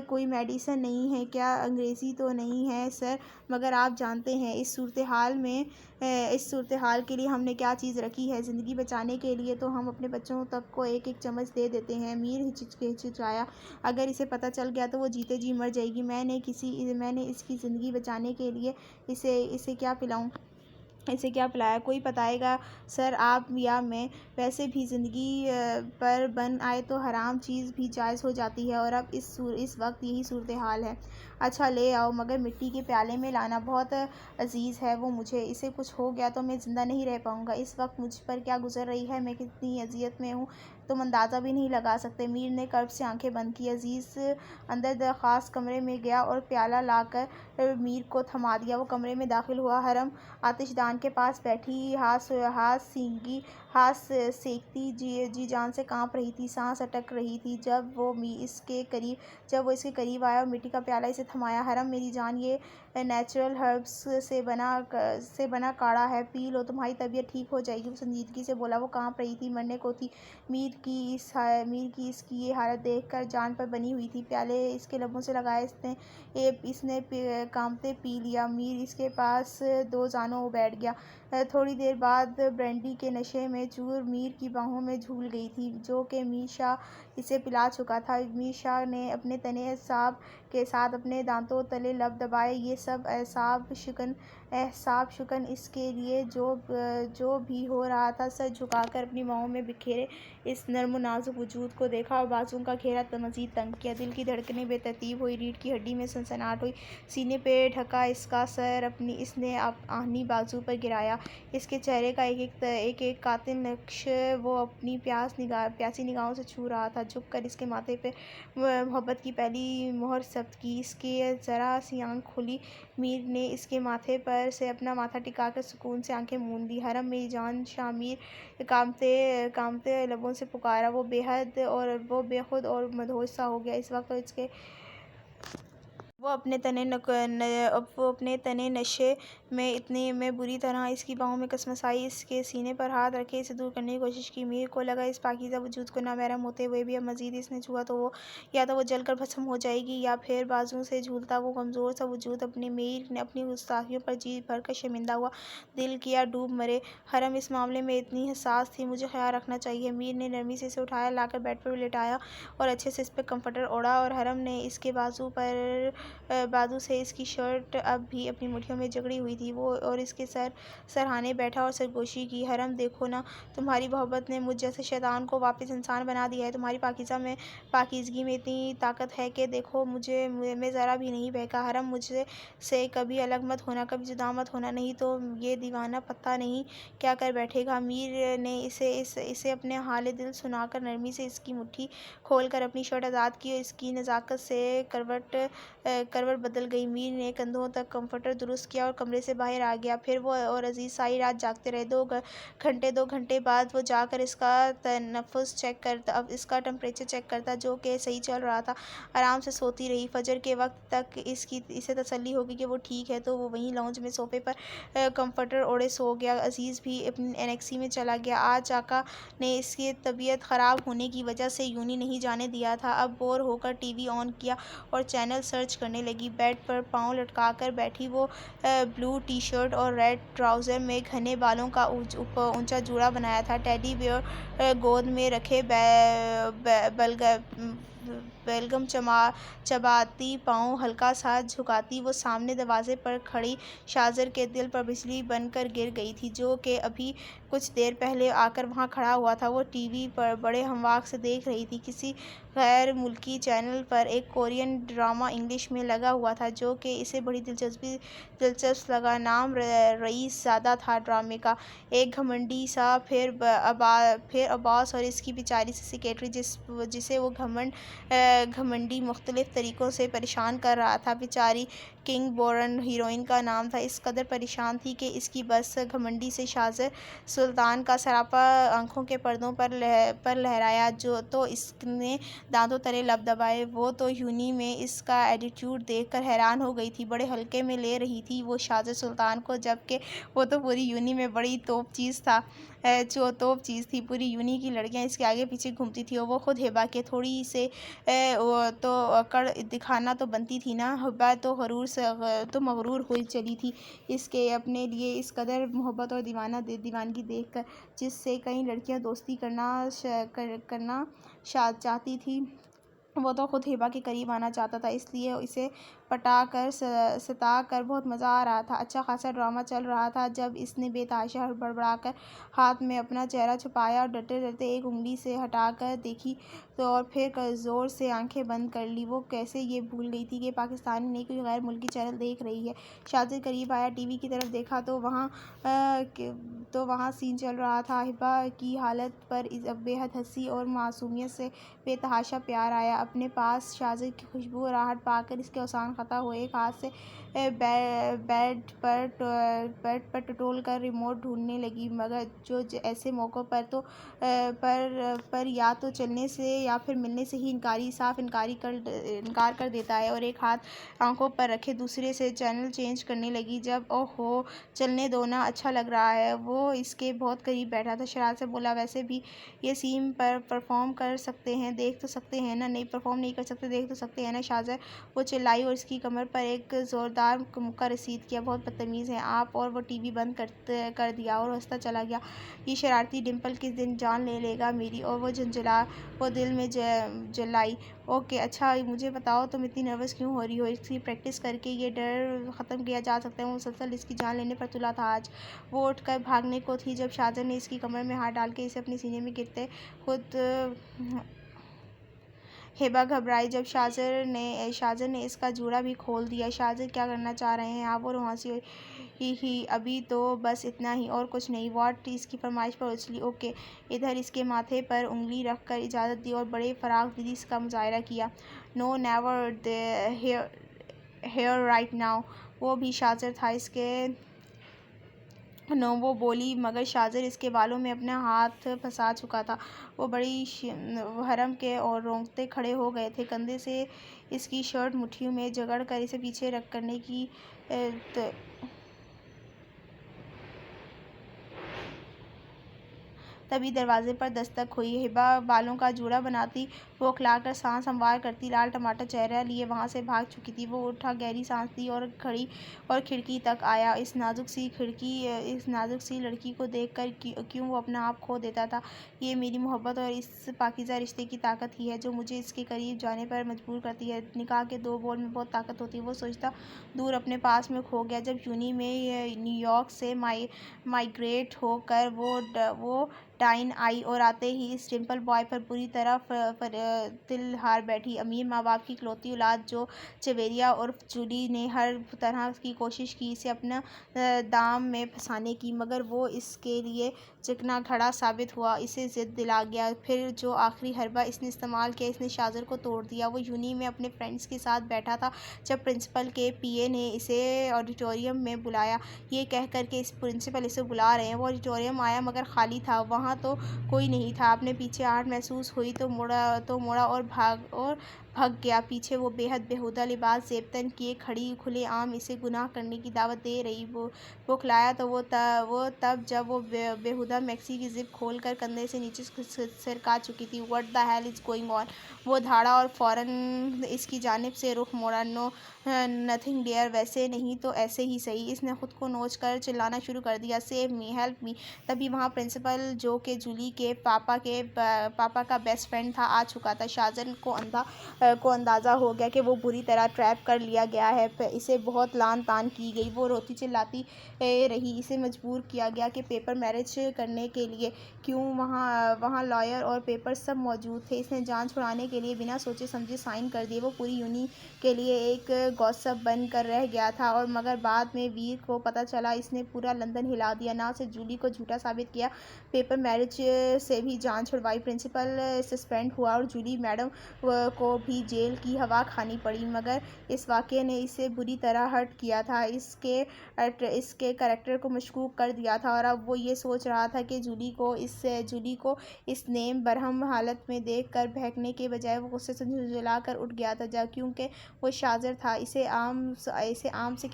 کوئی میڈیسن نہیں ہے کیا؟ انگریزی تو نہیں ہے سر، مگر آپ جانتے ہیں اس صورتحال کے لیے ہم نے کیا چیز رکھی ہے۔ زندگی بچانے کے لیے تو ہم اپنے بچوں تک کو ایک ایک چمچ دے دیتے ہیں۔ میر ہچکچایا۔ اگر اسے پتہ چل گیا تو وہ جیتے جی مر جائے گی۔ میں نے اس کی زندگی بچانے کے لیے اسے کیا پلایا؟ کوئی بتائے گا سر، آپ یا میں؟ ویسے بھی زندگی پر بن آئے تو حرام چیز بھی جائز ہو جاتی ہے، اور اب اس وقت یہی صورتحال ہے۔ اچھا لے آؤ، مگر مٹی کے پیالے میں لانا، بہت عزیز ہے وہ مجھے، اسے کچھ ہو گیا تو میں زندہ نہیں رہ پاؤں گا۔ اس وقت مجھ پر کیا گزر رہی ہے، میں کتنی اذیت میں ہوں، تم اندازہ بھی نہیں لگا سکتے۔ میر نے کرب سے آنکھیں بند کی۔ عزیز اندر خاص کمرے میں گیا اور پیالہ لا کر میر کو تھما دیا۔ وہ کمرے میں داخل ہوا۔ حرم آتش دان کے پاس بیٹھی ہاتھ سینکتی جی جان سے کانپ رہی تھی، سانس اٹک رہی تھی۔ جب وہ اس کے قریب آیا اور مٹی کا پیالہ اسے تھمایا، حرم میری جان، یہ نیچرل ہربس سے بنا کاڑھا ہے، پی لو، تمہاری طبیعت ٹھیک ہو جائے گی۔ وہ سنجیدگی سے بولا۔ وہ کانپ رہی تھی، مرنے کو تھی۔ میر کی اس کی یہ حالت دیکھ کر جان پر بنی ہوئی تھی۔ پیالے اس کے لبوں سے لگایا، اس نے کانپتے پی لیا۔ میر اس کے پاس دو زانوں بیٹھ گیا۔ تھوڑی دیر بعد برینڈی کے نشے میں چور میر کی باہوں میں جھول گئی تھی، جو کہ میر شاہ اسے پلا چکا تھا۔ میر شاہ نے اپنے تنے اعصاب کے ساتھ اپنے دانتوں تلے لب دبائے۔ یہ سب اعصاب شکن اس کے لیے جو بھی ہو رہا تھا، سر جھکا کر اپنی باہوں میں بکھرے اس نرم و نازک وجود کو دیکھا اور بازوؤں کا گھیرا مزید تنگ کیا۔ دل کی دھڑکنیں بے ترتیب ہوئی، ریڑھ کی ہڈی میں سنسناہٹ ہوئی۔ سینے پہ ڈھکا اس کا سر اس نے آہنی بازو پر گرایا۔ اس کے چہرے کا ایک ایک قاتل نقش وہ اپنی پیاسی نگاہوں سے چھو رہا تھا۔ جھک کر اس کے ماتھے پہ محبت کی پہلی مہر ثبت کی۔ اس کی ذرا سی آنکھ کھلی۔ میر نے اس کے ماتھے پر سے اپنا ماتھا ٹکا کر سکون سے آنکھیں موند لیں۔ حرم میری جان، شاہ میر کانپتے لبوں سے پکارا۔ وہ بے خود اور مدہوش سا ہو گیا۔ اس وقت وہ اپنے تنے نشے میں بری طرح اس کی باہوں میں کسمسائی، اس کے سینے پر ہاتھ رکھے اسے دور کرنے کی کوشش کی۔ میر کو لگا اس پاکیزہ وجود کو نامحرم ہوتے ہوئے بھی اب مزید اس نے چھوا تو یا تو وہ جل کر بھسم ہو جائے گی یا پھر بازوؤں سے جھولتا وہ کمزور سا وجود میر اپنی گستاخیوں پر جی بھر کر شرمندہ ہوا۔ دل کیا ڈوب مرے۔ حرم اس معاملے میں اتنی حساس تھی، مجھے خیال رکھنا چاہیے۔ میر نے نرمی سے اسے اٹھایا، لا کر بیڈ پر لٹایا اور اچھے سے اس پر کمفرٹر اوڑھا، اور حرم نے اس کے بازو سے اس کی شرٹ اب بھی اپنی مٹھیوں میں جکڑی ہوئی تھی، اور اس کے سرہانے بیٹھا اور سرگوشی کی۔ حرم دیکھو نا، تمہاری محبت نے مجھ جیسے شیطان کو واپس انسان بنا دیا ہے، تمہاری پاکیزگی میں اتنی طاقت ہے کہ دیکھو میں ذرا بھی نہیں بہکا۔ حرم مجھ سے کبھی الگ مت ہونا، کبھی جدا مت ہونا، نہیں تو یہ دیوانہ پتہ نہیں کیا کر بیٹھے گا۔ میر نے اسے اپنے حال دل سنا کر نرمی سے اس کی مٹھی کھول کر اپنی شرٹ آزاد کی اور اس کی نزاکت سے کروٹ بدل گئی۔ میر نے کندھوں تک کمفرٹر درست کیا اور کمرے سے باہر آ گیا۔ پھر وہ اور عزیز ساری رات جاگتے رہے۔ 2 گھنٹے بعد وہ جا کر اس کا تنفس چیک کرتا، اس کا ٹمپریچر چیک کرتا، جو کہ صحیح چل رہا تھا۔ آرام سے سوتی رہی۔ فجر کے وقت تک اسے تسلی ہو گئی کہ وہ ٹھیک ہے تو وہ وہیں لاؤنج میں صوفے پر کمفرٹر اوڑھے سو گیا۔ عزیز بھی اپنی انیکسی میں چلا گیا۔ آج آقا نے اس کی طبیعت خراب ہونے کی وجہ سے یونہی نہیں جانے دیا تھا۔ اب بور ہو کر ٹی وی آن کیا اور چینل سرچ کرنے لگی۔ بیڈ پر پاؤں لٹکا کر بیٹھی وہ بلو ٹی شرٹ اور ریڈ ٹراؤزر میں گھنے بالوں کا اونچا جوڑا بنایا تھا۔ ٹیڈی بیئر گود میں رکھے بیلگم چباتی، پاؤں ہلکا سا جھکاتی، وہ سامنے دروازے پر کھڑی شاہزر کے دل پر بجلی بن کر گر گئی تھی، جو کہ ابھی کچھ دیر پہلے آ کر وہاں کھڑا ہوا تھا۔ وہ ٹی وی پر بڑے ہمواک سے دیکھ رہی تھی۔ کسی غیر ملکی چینل پر ایک کورین ڈرامہ انگلش میں لگا ہوا تھا، جو کہ اسے بڑی دلچسپ لگا۔ نام رئیس زادہ تھا ڈرامے کا، ایک گھمنڈی سا، پھر عباس اور اس کی بیچاری سی سیکرٹری، جسے وہ گھمنڈی مختلف طریقوں سے پریشان کر رہا تھا۔ بیچاری کنگ بورن ہیروئن کا نام تھا، اس قدر پریشان تھی کہ اس کی بس گھمنڈی سے شاہزر سلطان کا سراپا آنکھوں کے پردوں پر لہرایا تو اس نے دانتوں تلے لب دبائے۔ وہ تو یونہی میں اس کا ایٹیٹیوڈ دیکھ کر حیران ہو گئی تھی، بڑے ہلکے میں لے رہی تھی وہ شاہزر سلطان کو، جبکہ وہ تو پوری یونہی میں بڑی توپ چیز تھی۔ پوری یونہی کی لڑکیاں اس کے آگے پیچھے گھومتی تھیں اور وہ خود ہبا کے تھوڑی سے تو اکڑ دکھانا تو بنتی تھی نا۔ ہبا تو مغرور ہوئی چلی تھی اس کے اپنے لیے اس قدر محبت اور دیوانگی دیکھ کر، جس سے کئی لڑکیاں دوستی کرنا چاہتی تھیں۔ وہ تو خود ہبا کے قریب آنا چاہتا تھا، اس لیے اسے پٹا کر ستا کر بہت مزہ آ رہا تھا۔ اچھا خاصا ڈرامہ چل رہا تھا جب اس نے بے تحاشا بڑبڑا کر ہاتھ میں اپنا چہرہ چھپایا اور ڈرتے ڈرتے ایک انگلی سے ہٹا کر دیکھی اور پھر زور سے آنکھیں بند کر لیں۔ وہ کیسے یہ بھول گئی تھی کہ پاکستانی نہیں کوئی غیر ملکی چینل دیکھ رہی ہے۔ شاہزر قریب آیا، ٹی وی کی طرف دیکھا تو وہاں سین چل رہا تھا۔ ہبا کی حالت پر بے حد ہنسی اور معصومیت سے بے تحاشا پیار آیا۔ اپنے پاس شاہزر کی خوشبو اور راحت پا کر اس کے اوزان خطا ہوئے۔ ایک ہاتھ سے بیڈ پر ٹٹول کر ریموٹ ڈھونڈنے لگی، مگر جو ایسے موقعوں پر یا تو چلنے سے یا پھر ملنے سے ہی صاف انکار کر دیتا ہے، اور ایک ہاتھ آنکھوں پر رکھے دوسرے سے چینل چینج کرنے لگی۔ جب اوہو چلنے دو نا، اچھا لگ رہا ہے۔ وہ اس کے بہت قریب بیٹھا تھا، شرارت سے بولا، ویسے بھی یہ سین پر پرفارم کر سکتے ہیں، دیکھ تو سکتے ہیں نا؟ نہیں، پرفارم نہیں کر سکتے، دیکھ تو سکتے ہیں نا شاہزر؟ وہ چلائی اور اس کی کمر پر ایک زوردار مکہ رسید کیا۔ بہت بدتمیز ہیں آپ۔ اور وہ ٹی وی بند کر دیا اور ہنستا چلا گیا۔ یہ شرارتی ڈمپل کس دن جان لے لے گا میری؟ اور وہ دل میں جلائی۔ اوکے، اچھا مجھے بتاؤ تم اتنی نروس کیوں ہو رہی ہو؟ اس کی پریکٹس کر کے یہ ڈر ختم کیا جا سکتا ہے۔ وہ مسلسل اس کی جان لینے پر تلا تھا آج۔ وہ اٹھ کر بھاگنے کو تھی جب شاہزر نے اس کی کمر میں ہاتھ ڈال کے اسے اپنے سینے میں گرتے خود ہبا گھبرائی جب شاہزر نے اس کا جوڑا بھی کھول دیا۔ شاہزر کیا کرنا چاہ رہے ہیں آپ؟ وہ رومانسی ہی ابھی تو بس اتنا ہی اور کچھ نہیں۔ واٹ؟ اس کی فرمائش پر اچھلی۔ اوکے۔ ادھر اس کے ماتھے پر انگلی رکھ کر اجازت دی اور بڑے فراخ دلی کا مظاہرہ کیا۔ نو، نیور ہیئر رائٹ ناؤ۔ وہ بھی شاہزر تھا اس کے نو، وہ بولی، مگر شاہزر اس کے بالوں میں اپنا ہاتھ پھنسا چکا تھا۔ وہ بڑی حرم کے اور رونگتے کھڑے ہو گئے تھے۔ کندھے سے اس کی شرٹ مٹھیوں میں جکڑ کر اسے پیچھے رکھ کرنے کی تبھی دروازے پر دستک ہوئی۔ ہبا بالوں کا جوڑا بناتی، بوکھلا کر سانس ہموار کرتی، لال ٹماٹر چہرہ لیے وہاں سے بھاگ چکی تھی۔ وہ اٹھا، گہری سانس لی اور کھڑکی تک آیا۔ اس نازک سی لڑکی کو دیکھ کر کیوں وہ اپنا آپ کھو دیتا تھا؟ یہ میری محبت اور اس پاکیزہ رشتے کی طاقت ہی ہے جو مجھے اس کے قریب جانے پر مجبور کرتی ہے۔ نکاح کے 2 بول میں بہت طاقت ہوتی ہے۔ وہ سوچتا دور اپنے پاس میں کھو گیا۔ جب یونہی میں نیو یارک سے مائیگریٹ ہو کر وہ ڈائن آئی اور آتے ہی اس ڈمپل بوائے پر بری طرح دل ہار بیٹھی۔ امیر ماں باپ کی اکلوتی اولاد جو چویریا عرف جولی نے ہر طرح کی کوشش کی اسے اپنا دام میں پھنسانے کی، مگر وہ اس کے لیے چکنا گھڑا ثابت ہوا۔ اسے ضد دلا گیا۔ پھر جو آخری حربہ اس نے استعمال کیا، اس نے شاجر کو توڑ دیا۔ وہ یونی میں اپنے فرینڈز کے ساتھ بیٹھا تھا جب پرنسپل کے پی اے نے اسے آڈیٹوریم میں بلایا، یہ کہہ کر کہ پرنسپل اسے بلا رہے ہیں۔ وہ آڈیٹوریم آیا مگر خالی تھا، وہاں تو کوئی نہیں تھا۔ اپنے پیچھے آہٹ محسوس ہوئی تو مڑا اور بھگ گیا۔ پیچھے وہ بے حد بیہودہ لباس زیب تن کیے کھڑی کھلے عام اسے گناہ کرنے کی دعوت دے رہی۔ بوکھلایا تو وہ تب جب وہ بیہودہ میکسی کی زپ کھول کر کندھے سے نیچے سرکا چکی تھی۔ "What the hell is going on?" وہ دھاڑا اور فوراً اس کی جانب سے رخ موڑا۔ "No, nothing dear." "ویسے نہیں تو ایسے ہی سہی." اس نے خود کو نوچ کر چلانا شروع کر دیا۔ "Save me, help me." تبھی وہاں پرنسپل جو کہ جولی کے پاپا کا بیسٹ فرینڈ تھا آ چکا تھا۔ شاجر کو اندازہ ہو گیا کہ وہ بری طرح ٹریپ کر لیا گیا ہے۔ اسے بہت لعن طعن کی گئی۔ وہ روتی چلاتی رہی۔ اسے مجبور کیا گیا کہ پیپر میرج کرنے کے لیے۔ کیوں؟ وہاں لائر اور پیپرز سب موجود تھے۔ اس نے جان چھڑانے کے لیے بنا سوچے سمجھے سائن کر دیے۔ وہ پوری یونی کے لیے ایک گوسپ بن کر رہ گیا تھا، اور مگر بعد میں ویر کو پتہ چلا اس نے پورا لندن ہلا دیا۔ نہ صرف جولی کو جھوٹا ثابت کیا، پیپر میرج سے بھی جان چھڑوائی۔ پرنسپل سسپینڈ ہوا اور جولی میڈم کو بھی جیل کی ہوا کھانی پڑی، مگر اس واقعے نے اسے بری طرح ہرٹ کیا تھا، اس کے کریکٹر کو مشکوک کر دیا تھا، اور اب وہ یہ سوچ رہا تھا کہ جولی کو اس نیم برہم حالت میں دیکھ کر بہکنے کے بجائے وہ غصے سے جھنجھلا کر اٹھ گیا تھا، کیونکہ وہ شاجر تھا۔ اسے عام سے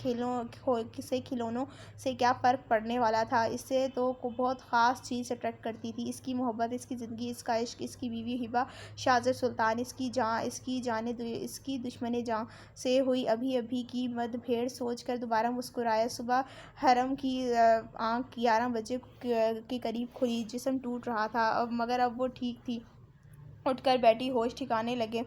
کھلونوں سے کیا فرق پڑنے والا تھا؟ اسے تو بہت خاص چیز اٹریکٹ کرتی تھی، اس کی محبت، اس کی زندگی، اس کا عشق، اس کی بیوی ہبا شاجر سلطان، اس کی دشمن جاں سے ہوئی ابھی کی مد بھیڑ سوچ کر دوبارہ مسکرایا۔ صبح حرم کی آنکھ 11 بجے کے قریب کھلی۔ جسم ٹوٹ رہا تھا، مگر اب وہ ٹھیک تھی۔ اٹھ کر بیٹھی، ہوش ٹھکانے لگے۔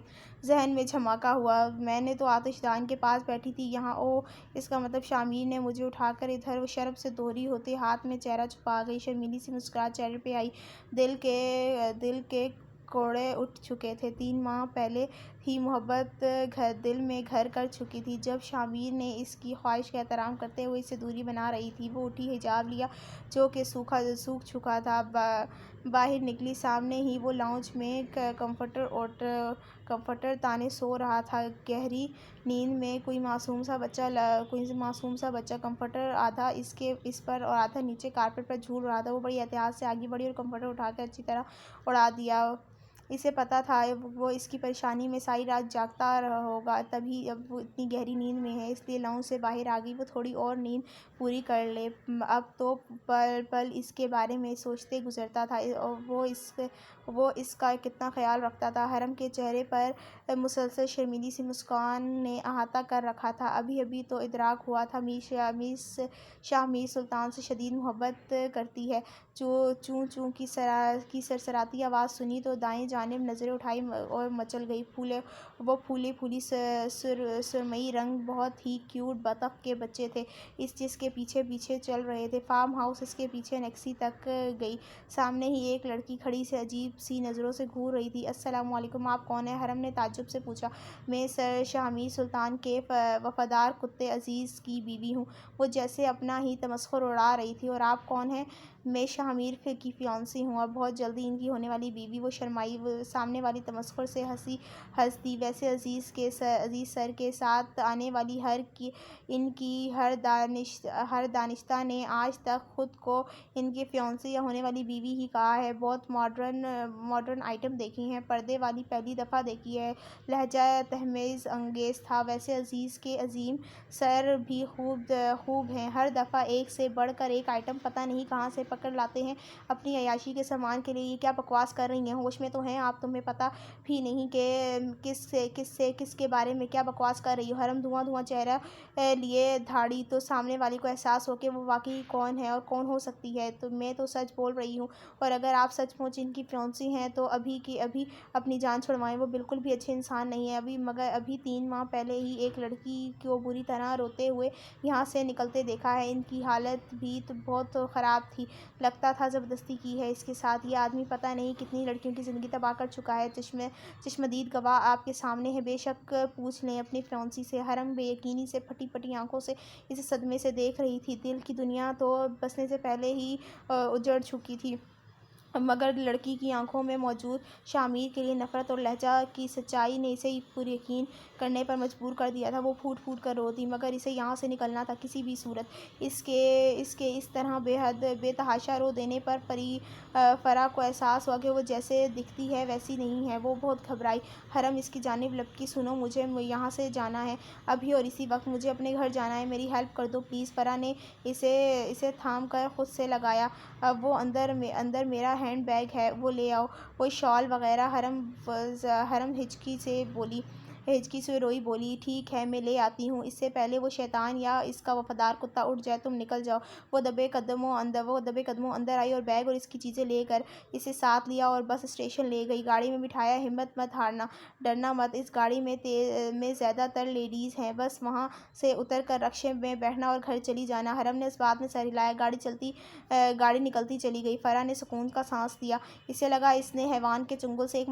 ذہن میں جھماکا ہوا، میں نے تو آتش دان کے پاس بیٹھی تھی یہاں، اوہ! اس کا مطلب شامیر نے مجھے اٹھا کر ادھر۔ وہ شرم سے دوہری ہوتے ہاتھ میں چہرہ چھپا گئی، شرمیلی سی مسکراہٹ چہرے پہ آئی۔ دل کے کوڑے اٹھ چکے تھے۔ 3 ماہ پہلے ہی محبت دل میں گھر کر چکی تھی، جب شامیر نے اس کی خواہش کا احترام کرتے ہوئے اس سے دوری بنا رہی تھی۔ وہ اٹھی، حجاب لیا جو کہ سوکھ چکا تھا، باہر نکلی۔ سامنے ہی وہ لاؤنج میں کمفرٹر تانے سو رہا تھا، گہری نیند میں۔ کوئی معصوم سا بچہ کمفرٹر آدھا اس پر اور آدھا نیچے کارپٹ پر جھول رہا تھا۔ وہ بڑی احتیاط سے آگے بڑھی اور کمفرٹر اٹھا کر اچھی طرح اڑا دیا۔ اسے پتہ تھا وہ اس کی پریشانی میں ساری رات جاگتا ہوگا، تبھی اب وہ اتنی گہری نیند میں ہے، اس لیے لاؤنج سے باہر آ گئی وہ تھوڑی اور نیند پوری کر لے۔ اب تو پل اس کے بارے میں سوچتے گزرتا تھا، وہ اس کا کتنا خیال رکھتا تھا۔ حرم کے چہرے پر مسلسل شرمیلی سی مسکان نے احاطہ کر رکھا تھا۔ ابھی تو ادراک ہوا تھا شاہ میر سلطان سے شدید محبت کرتی ہے۔ چوں کی سرسراتی آواز سنی تو دائیں جانب نظریں اٹھائی اور مچل گئی۔ وہ پھولی سرمئی رنگ بہت ہی کیوٹ بطخ کے بچے تھے، جس کے پیچھے پیچھے چل رہے تھے۔ فارم ہاؤس اس کے پیچھے نیکسی تک گئی۔ سامنے ہی ایک لڑکی کھڑی سی عجیب سی نظروں سے گھور رہی تھی۔ "السلام علیکم، آپ کون ہیں؟" حرم نے تعجب سے پوچھا۔ "میں سر شاہ میر سلطان کے وفادار کتے عزیز کی بیوی ہوں۔ وہ جیسے اپنا ہی تمسخر اڑا رہی تھی۔ "اور آپ کون ہیں؟" "میں شاہ میر کی فیانسی ہوں اور بہت جلدی ان کی ہونے والی بیوی۔" وہ شرمائی، سامنے والی تمسخر سے ہنس دی۔ "ویسے عزیز سر کے ساتھ آنے والی ان کی ہر دانشتہ نے آج تک خود کو ان کی فیانسی یا ہونے والی بیوی ہی کہا ہے۔ بہت ماڈرن آئٹم دیکھی ہیں، پردے والی پہلی دفعہ دیکھی ہے۔" لہجہ تہماز انگیز تھا۔ "ویسے عزیز کے عظیم سر بھی خوب ہیں، ہر دفعہ ایک سے بڑھ کر ایک آئٹم پتہ نہیں کہاں سے پکڑ لاتے ہیں اپنی عیاشی کے سامان کے لیے۔ یہ کیا بکواس کر رہی ہیں؟ ہوش میں تو ہیں آپ؟ تمہیں پتہ بھی نہیں کہ کس کے بارے میں کیا بکواس کر رہی ہو؟" حرم دھواں چہرہ لیے دھاڑی تو سامنے والی کو احساس ہو کہ وہ واقعی کون ہے اور کون ہو سکتی ہے۔ "میں تو سچ بول رہی ہوں، اور اگر آپ سچ مچ ان کی فیانسی فیونسی ہیں تو ابھی کی ابھی اپنی جان چھڑوائیں۔ وہ بالکل بھی اچھے انسان نہیں ہیں مگر ابھی 3 ماہ پہلے ہی ایک لڑکی کو بری طرح روتے ہوئے یہاں سے نکلتے دیکھا ہے۔ ان کی حالت بھی تو بہت خراب تھی، لگتا تھا زبردستی کی ہے اس کے ساتھ۔ یہ آدمی پتہ نہیں کتنی لڑکیوں کی زندگی تباہ کر چکا ہے۔ چشمدید گواہ آپ کے سامنے ہے، بے شک پوچھ لیں اپنی فیونسی سے۔ حرم بے یقینی سے پھٹی پھٹی آنکھوں سے اسے صدمے سے دیکھ رہی تھی۔ دل کی دنیا تو بسنے سے پہلے ہی اجڑ چکی تھی، مگر لڑکی کی آنکھوں میں موجود شامیر کے لیے نفرت اور لہجہ کی سچائی نے اسے پر یقین کرنے پر مجبور کر دیا تھا۔ وہ پھوٹ پھوٹ کر رو دی، مگر اسے یہاں سے نکلنا تھا کسی بھی صورت۔ اس کے اس طرح بے تحاشا رو دینے پر فرح کو احساس ہوا کہ وہ جیسے دکھتی ہے ویسی نہیں ہے۔ وہ بہت گھبرائی۔ حرم اس کی جانب لپکی، سنو مجھے یہاں سے جانا ہے ابھی اور اسی وقت، مجھے اپنے گھر جانا ہے، میری ہیلپ کر دو پلیز۔ فرح نے اسے تھام کر خود سے لگایا، وہ اندر میرا ہینڈ بیگ ہے، وہ لے آؤ، کوئی شال وغیرہ۔ حرم ہچکی سے روئی بولی، ٹھیک ہے میں لے آتی ہوں، اس سے پہلے وہ شیطان یا اس کا وفادار کتا اٹھ جائے، تم نکل جاؤ۔ وہ دبے قدموں اندر آئی اور بیگ اور اس کی چیزیں لے کر اسے ساتھ لیا اور بس اسٹیشن لے گئی۔ گاڑی میں بٹھایا، ہمت مت ہارنا، ڈرنا مت، اس گاڑی میں زیادہ تر لیڈیز ہیں، بس وہاں سے اتر کر رکشے میں بیٹھنا اور گھر چلی جانا۔ حرم نے اس بات میں سر ہلایا۔ گاڑی نکلتی چلی گئی۔ فرح نے سکون کا سانس لیا، اسے لگا اس نے حیوان کے چنگل سے ایک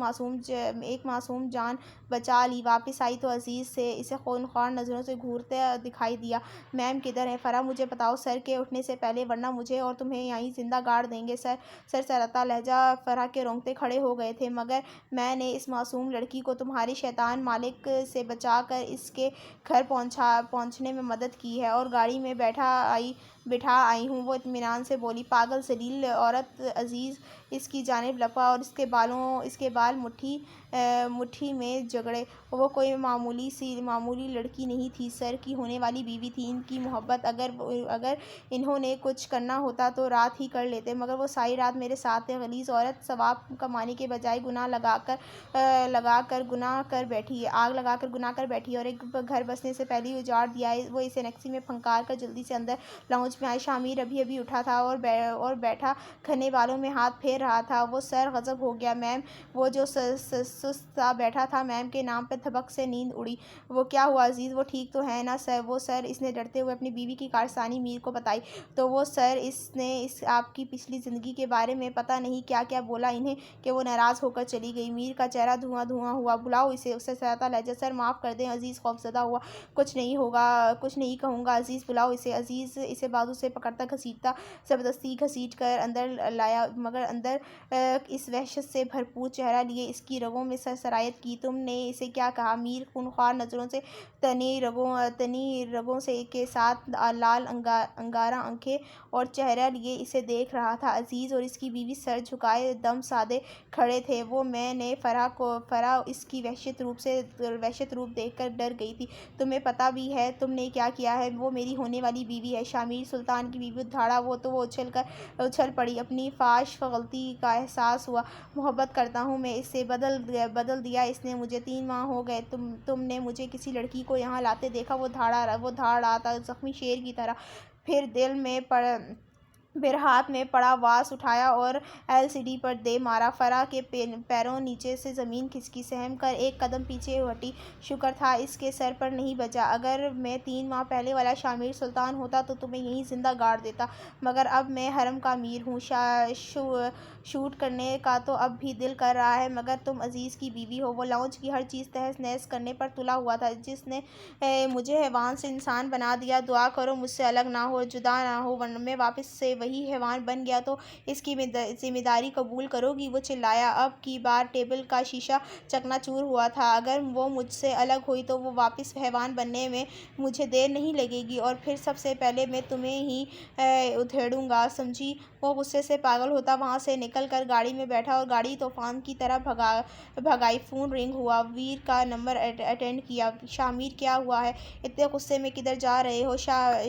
معصوم جان بچا لی۔ واپس آئی تو عزیز اسے خونخوار نظروں سے گھورتا دکھائی دیا۔ میم کدھر ہیں؟ فرح مجھے بتاؤ سر کے اٹھنے سے پہلے، ورنہ مجھے اور تمہیں یہیں زندہ گاڑ دیں گے۔ سرسراتا لہجہ، فرح کے رونگٹے کھڑے ہو گئے تھے، مگر میں نے اس معصوم لڑکی کو تمہارے شیطان مالک سے بچا کر اس کے گھر پہنچنے میں مدد کی ہے اور گاڑی میں بٹھا آئی ہوں، وہ اطمینان سے بولی۔ پاگل ذلیل عورت! عزیز اس کی جانب لپا اور اس کے بال مٹھی میں جگڑے۔ وہ کوئی معمولی لڑکی نہیں تھی، سر کی ہونے والی بیوی تھی۔ ان کی محبت، اگر انہوں نے کچھ کرنا ہوتا تو رات ہی کر لیتے، مگر وہ ساری رات میرے ساتھ تھے۔ غلیظ عورت! ثواب کمانے کے بجائے آگ لگا کر گناہ کر بیٹھی اور ایک گھر بسنے سے پہلے ہی اجاڑ دیا۔ وہ اسے نیکسی میں پھنکار کر جلدی سے اندر لاؤنج میں آئی۔ شامیر ابھی اٹھا تھا اور بیٹھا کھنے بالوں میں ہاتھ پھیر رہا تھا۔ وہ سر غضب ہو گیا، میم! وہ جو سست سا بیٹھا تھا، میم کے نام پہ دھبک سے نیند اڑی۔ وہ کیا ہوا عزیز؟ وہ ٹھیک تو ہے نا سر؟ وہ سر اس نے ڈرتے ہوئے اپنی بیوی کی کارستانی میر کو بتائی، تو وہ سر اس نے آپ کی پچھلی زندگی کے بارے میں پتہ نہیں کیا کیا بولا انہیں کہ وہ ناراض ہو کر چلی گئی۔ میر کا چہرہ دھواں ہوا۔ بلاؤ اسے، سرسراتا لہجہ، سر معاف کر دیں عزیز خوفزدہ ہوا، کچھ نہیں کہوں گا عزیز، بلاؤ اسے۔ عزیز اسے بازو سے پکڑتا گھسیٹتا زبردستی گھسیٹ کر اندر لایا، مگر اندر اس وحشت سے بھرپور چہرہ لیے اس کی رگوں میں سرسرایت کی۔ تم نے اسے کیا کہا؟ میر خونخوار نظروں سے تنی رگوں سے کے ساتھ لال انگارہ آنکھیں اور چہرہ لیے اسے دیکھ رہا تھا۔ عزیز اور اس کی بیوی سر جھکائے دم سادے کھڑے تھے۔ وہ میں نے فرح اس کی وحشت روپ دیکھ کر ڈر گئی تھی۔ تمہیں پتہ بھی ہے تم نے کیا کیا ہے؟ وہ میری ہونے والی بیوی ہے، شامیر سلطان کی بیوی۔ دھاڑا وہ اچھل پڑی۔ اپنی فاحش غلطی کا احساس ہوا۔ محبت کرتا ہوں میں اس سے، بدل دیا اس نے مجھے۔ 3 ماہ ہو گئے تم نے مجھے کسی لڑکی کو یہاں لاتے دیکھا؟ وہ دھاڑ رہا تھا زخمی شیر کی طرح۔ پھر ہاتھ میں پڑا واس اٹھایا اور LCD پر دے مارا۔ فرح کے پیروں نیچے سے زمین کھسکی، سہم کر ایک قدم پیچھے ہٹی۔ شکر تھا اس کے سر پر نہیں بجا، اگر میں 3 ماہ پہلے والا شامیر سلطان ہوتا تو تمہیں یہیں زندہ گاڑ دیتا، مگر اب میں حرم کا امیر ہوں۔ شوٹ کرنے کا تو اب بھی دل کر رہا ہے، مگر تم عزیز کی بیوی ہو۔ وہ لاؤنج کی ہر چیز تہس نہس کرنے پر تلا ہوا تھا۔ جس نے مجھے حیوان سے انسان بنا دیا، دعا کرو مجھ سے الگ نہ ہو، جدا نہ ہو، ورنہ میں واپس سے وہی حیوان بن گیا تو اس کی ذمہ داری قبول کرو گی؟ وہ چلایا۔ اب کی بار ٹیبل کا شیشہ چکنا چور ہوا تھا۔ اگر وہ مجھ سے الگ ہوئی تو وہ واپس حیوان بننے میں مجھے دیر نہیں لگے گی، اور پھر سب سے پہلے میں تمہیں ہی ادھیڑوں گا، سمجھی؟ وہ غصے سے پاگل ہوتا وہاں سے نکل کر گاڑی میں بیٹھا اور گاڑی طوفان کی طرح بھگائی۔ فون رنگ ہوا، ویر کا نمبر اٹینڈ کیا۔ شامیر کیا ہوا ہے؟ اتنے غصے میں کدھر جا رہے ہو؟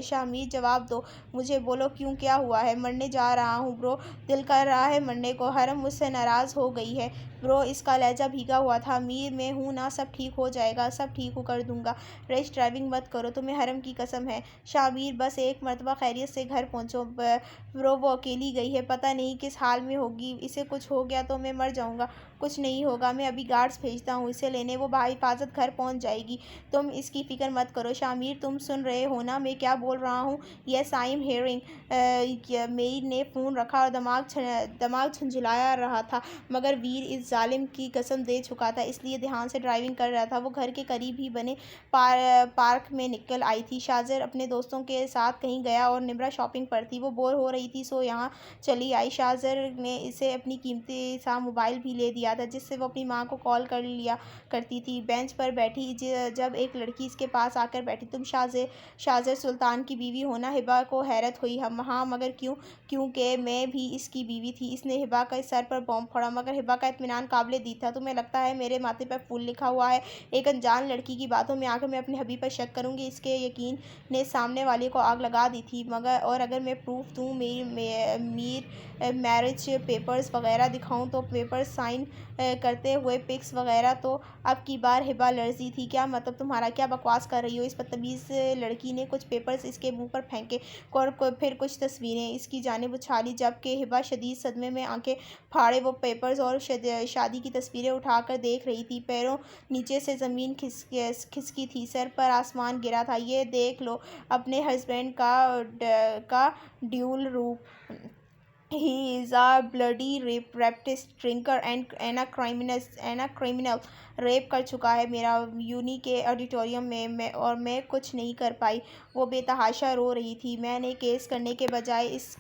شامیر جواب دو مجھے، بولو کیوں، کیا ہوا ہے؟ مرنے جا رہا ہوں برو، دل کر رہا ہے مرنے کو۔ حرم مجھ سے ناراض ہو گئی ہے، برو، اس کا لہجہ بھیگا ہوا تھا۔ میر، میں ہوں نا، سب ٹھیک ہو جائے گا، سب ٹھیک کر دوں گا۔ ریش ڈرائیونگ مت کرو، تمہیں حرم کی قسم ہے۔ شامیر، بس ایک مرتبہ خیریت سے گھر پہنچو۔ برو، وہ اکیلی گئی ہے، پتہ نہیں کس حال میں ہوگی، اسے کچھ ہو گیا تو میں مر جاؤں گا۔ کچھ نہیں ہوگا، میں ابھی گارڈز بھیجتا ہوں اسے لینے، وہ بحفاظت گھر پہنچ جائے گی، تم اس کی فکر مت کرو۔ شامیر، تم سن رہے ہو نا میں کیا بول رہا ہوں؟ یس، آئی ایم ہیئرنگ۔ میر نے فون رکھا اور دماغ جھنجھلا رہا تھا، مگر ویر اس ظالم کی قسم دے چکا تھا، اس لیے دھیان سے ڈرائیونگ کر رہا تھا۔ وہ گھر کے قریب ہی بنے پارک میں نکل آئی تھی۔ شاہزر اپنے دوستوں کے ساتھ کہیں گیا اور نمرا شاپنگ پر تھی، وہ بور ہو رہی تھی سو یہاں چلی آئی۔ شاہزر نے اسے اپنی قیمتی سا موبائل بھی لے دیا تھا، جس سے وہ اپنی ماں کو کال کر لیا کرتی تھی۔ بینچ پر بیٹھی جب ایک لڑکی اس کے پاس آ کر بیٹھی، تم شاہزر سلطان کی بیوی ہو نا؟ ہبا کو حیرت ہوئی۔ ہاں، مگر کیوں؟ کیونکہ میں بھی اس کی بیوی تھی۔ اس نے ہبا کے سر پر بم پھوڑا، مگر ہبا کا اطمینان قابل دید تھا۔ تمہیں لگتا ہے میرے ماتھے پر پھول لکھا ہوا ہے؟ ایک انجان لڑکی کی باتوں میں آ کر میں اپنے حبیب پر شک کروں گی؟ اس کے یقین نے سامنے والے کو آگ لگا دی تھی۔ اور اگر میں پروف دوں، میرج پیپرز وغیرہ دکھاؤں تو، پیپرز سائن کرتے ہوئے پکس وغیرہ تو؟ اب کی بار ہبا لرزی تھی۔ کیا مطلب تمہارا؟ کیا بکواس کر رہی ہو؟ اس بدتمیز لڑکی نے کچھ پیپرز اس کے منہ پر پھینکے اور پھر کچھ تصویریں اس کی جانب اچھالی۔ جب کہ ہبا شدید صدمے میں آنکھیں پھاڑے وہ پیپرز اور شادی کی تصویریں اٹھا کر دیکھ رہی تھی۔ پیروں نیچے سے زمین کھسکی تھی، سر پر آسمان گرا تھا۔ یہ دیکھ لو اپنے ہسبینڈ کا ڈیول روپ۔ He is a bloody rapist, drinker and a criminal. Rape کر چکا ہے میرا یونی کے آڈیٹوریم میں اور میں کچھ نہیں کر پائی۔ وہ بے تحاشا رو رہی تھی۔ میں نے کیس کرنے کے بجائے اس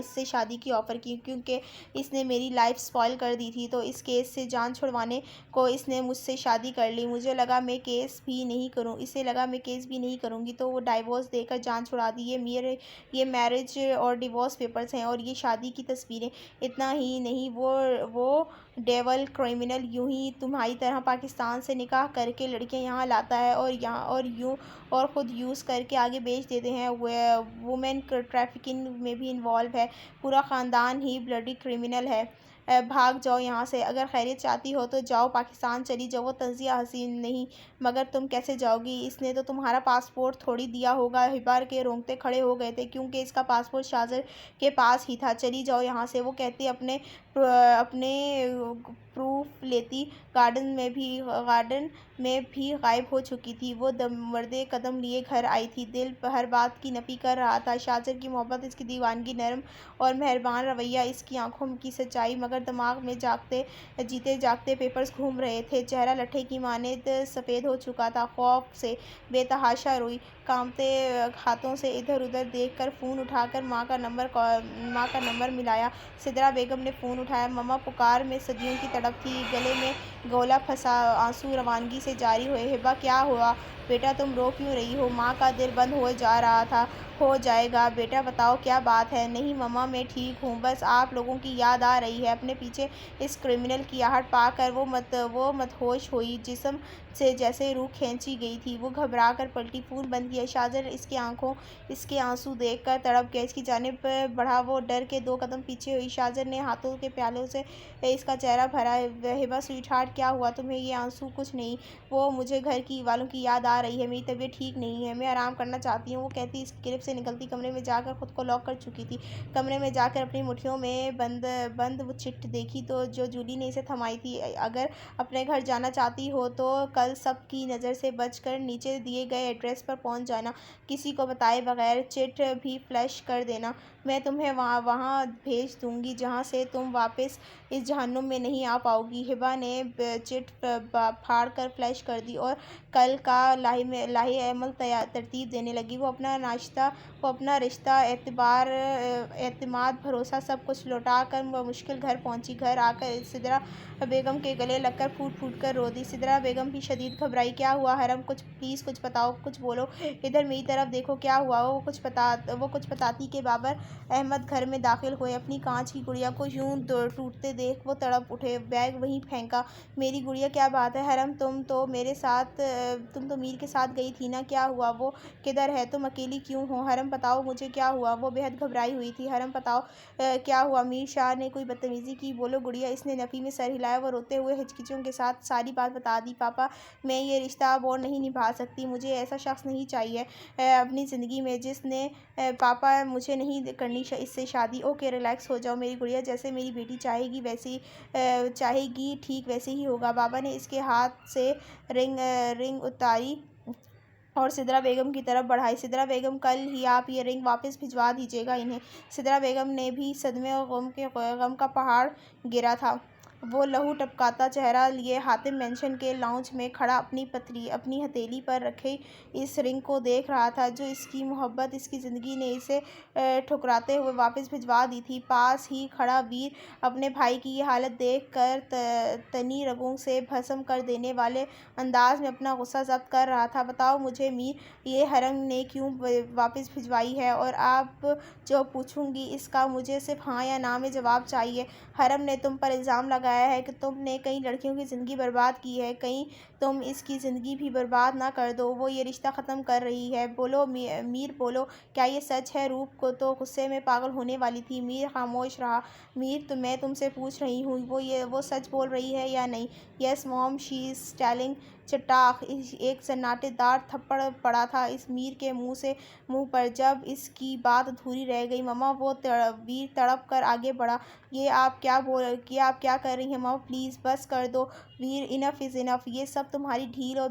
سے شادی کی آفر کی، کیونکہ اس نے میری لائف سپوائل کر دی تھی، تو اس کیس سے جان چھڑوانے کو اس نے مجھ سے شادی کر لی۔ مجھے لگا میں کیس بھی نہیں کروں گی تو وہ ڈائیورس دے کر جان چھڑا دی۔ یہ میرج اور ڈیورس پیپرز ہیں اور یہ شادی کی تصویریں۔ اتنا ہی نہیں، وہ ڈیول کرمنل یوں ہی تمہاری طرح پاکستان سے نکاح کر کے لڑکیاں یہاں لاتا ہے اور خود یوز کر کے آگے بیچ دیتے ہیں۔ وومن ٹریفکنگ میں بھی انوالو ہے۔ پورا خاندان ہی بلڈی کرمنل ہے۔ بھاگ جاؤ یہاں سے، اگر خیریت چاہتی ہو تو جاؤ، پاکستان چلی جاؤ۔ وہ طنزیہ حسین نہیں، مگر تم کیسے جاؤ گی؟ اس نے تو تمہارا پاسپورٹ تھوڑی دیا ہوگا۔ ہبا کے رونگٹے کھڑے ہو گئے تھے، کیونکہ اس کا پاسپورٹ شاہزر کے پاس ہی تھا۔ چلی جاؤ یہاں سے، وہ کہتی اپنے پروف لیتی گارڈن میں بھی غائب ہو چکی تھی۔ وہ مردے قدم لیے گھر آئی تھی، دل ہر بات کی نفی کر رہا تھا۔ شاہزر کی محبت، اس کی دیوانگی، نرم اور مہربان رویہ، اس کی آنکھوں کی سچائی، مگر دماغ میں جیتے جاگتے پیپرز گھوم رہے تھے۔ چہرہ لٹھے کی مانند سفید ہو چکا تھا، خوف سے بے تحاشا روئی، کانپتے ہاتھوں سے ادھر ادھر دیکھ کر فون اٹھا کر ماں کا نمبر ملایا۔ سدرا بیگم نے فون اٹھایا۔ ماما، پکار میں صدیوں کی تڑپ تھی، گلے میں گولا پھنسا، آنسو روانگی سے جاری ہوئے۔ ہبا، کیا ہوا بیٹا، تم رو کیوں رہی ہو؟ ماں کا دل بند ہو جا رہا تھا۔ ہو جائے گا بیٹا، بتاؤ کیا بات ہے؟ نہیں ماما، میں ٹھیک ہوں، بس آپ لوگوں کی یاد آ رہی ہے۔ اپنے پیچھے اس کرمنل کی آہٹ پا کر وہ مدہوش ہوئی، جسم سے جیسے روح کھینچی گئی تھی۔ وہ گھبرا کر پلٹی، فون بند کیا۔ شاہزر اس کے آنسو دیکھ کر تڑپ گیا، اس کی جانب بڑھا، وہ ڈر کے 2 قدم پیچھے ہوئی۔ شاہزر نے ہاتھوں کے پیالوں سے اس کا چہرہ بھرا۔ ہبا سویٹ ہارٹ، کیا ہوا تمہیں؟ یہ آنسو؟ کچھ نہیں، وہ مجھے گھر والوں کی یاد آ رہی ہے، میری طبیعت ٹھیک نہیں ہے، میں آرام کرنا چاہتی ہوں، وہ کہتی اس کی گرفت سے نکلتی۔ کمرے میں جا کر خود کو لاک کر چکی تھی۔ کمرے میں جا کر اپنی مٹھیوں میں بند وہ چٹ دیکھی جو جولی نے اسے تھمائی تھی۔ اگر اپنے گھر جانا چاہتی ہو تو کل سب کی نظر سے بچ کر نیچے دیے گئے ایڈریس پر پہنچ جانا، کسی کو بتائے بغیر چٹ بھی فلیش کر دینا، میں تمہیں وہاں بھیج دوں گی جہاں سے تم واپس اس جہنم میں نہیں آ پاؤ گی۔ ہبا نے چٹ پھاڑ کر فلیش کر دی اور کل کا لاہے عمل ترتیب دینے لگی۔ وہ اپنا رشتہ، اعتماد، بھروسہ، سب کچھ لوٹا کر بمشکل گھر پہنچی۔ گھر آ کر سدرا بیگم کے گلے لگ کر پھوٹ کر رو دی۔ سدرا بیگم بھی شدید گھبرائی۔ کیا ہوا حرم؟ پلیز کچھ بتاؤ، کچھ بولو، ادھر میری طرف دیکھو، کیا ہوا؟ وہ کچھ بتاتی کہ بابر احمد گھر میں داخل ہوئے۔ اپنی کانچ کی گڑیا کو یوں ٹوٹتے دیکھ وہ تڑپ اٹھے، بیگ وہیں پھینکا۔ میری گڑیا، کیا بات ہے حرم؟ تم تو میر کے ساتھ گئی تھی نا؟ کیا ہوا؟ وہ کدھر ہے؟ تم اکیلی کیوں ہو؟ حرم بتاؤ مجھے کیا ہوا؟ وہ بے حد گھبرائی ہوئی تھی۔ حرم بتاؤ کیا ہوا؟ میر شاہ نے کوئی بدتمیزی کی؟ بولو گڑیا۔ اس نے نفی میں سر ہلایا۔ وہ روتے ہوئے ہچکچیوں کے ساتھ ساری بات بتا دی۔ پاپا میں یہ رشتہ اب اور نہیں نبھا سکتی۔ مجھے ایسا شخص نہیں چاہیے اپنی زندگی میں جس نے پاپا مجھے نہیں کرنی اس سے شادی۔ اوکے ریلیکس ہو جاؤ میری گڑیا، جیسے میری بیٹی چاہے گی ٹھیک ویسے ہی ہوگا۔ بابا نے اس کے ہاتھ سے رنگ اتاری اور سدرا بیگم کی طرف بڑھائی۔ سدرا بیگم کل ہی آپ یہ رنگ واپس بھجوا دیجیے گا انہیں۔ سدرا بیگم نے بھی صدمے اور غم کا پہاڑ گرا تھا۔ وہ لہو ٹپکتا چہرہ لیے حاتم مینشن کے لاؤنج میں کھڑا اپنی ہتھیلی پر رکھے اس رنگ کو دیکھ رہا تھا جو اس کی محبت، اس کی زندگی نے اسے ٹھکراتے ہوئے واپس بھجوا دی تھی۔ پاس ہی کھڑا ویر اپنے بھائی کی یہ حالت دیکھ کر تنی رگوں سے بھسم کر دینے والے انداز میں اپنا غصہ ضبط کر رہا تھا۔ بتاؤ مجھے میر، یہ حرم نے کیوں واپس بھجوائی ہے؟ اور اب جو پوچھوں گی اس کا مجھے صرف ہاں یا نہ میں جواب چاہیے۔ حرم نے تم پر الزام لگایا ہے کہ تم نے کئی لڑکیوں کی زندگی برباد کی ہے۔ کہیں تم اس کی زندگی بھی برباد نہ کر دو۔ وہ یہ رشتہ ختم کر رہی ہے۔ بولو میر بولو، کیا یہ سچ ہے؟ روپ کو تو غصے میں پاگل ہونے والی تھی۔ میر خاموش رہا۔ میر میں تم سے پوچھ رہی ہوں وہ سچ بول رہی ہے یا نہیں؟ یس موم شی از ٹیلنگ۔ چٹاخ ایک سناٹے دار تھپڑ پڑا تھا اس میر کے منہ پر جب اس کی بات ادھوری رہ گئی۔ مما، وہ ویر تڑپ کر آگے بڑھا۔ یہ آپ کیا کر رہی ہیں مما؟ پلیز بس کر دو ویر، انف از انف۔ یہ سب تمہاری ڈھیل اور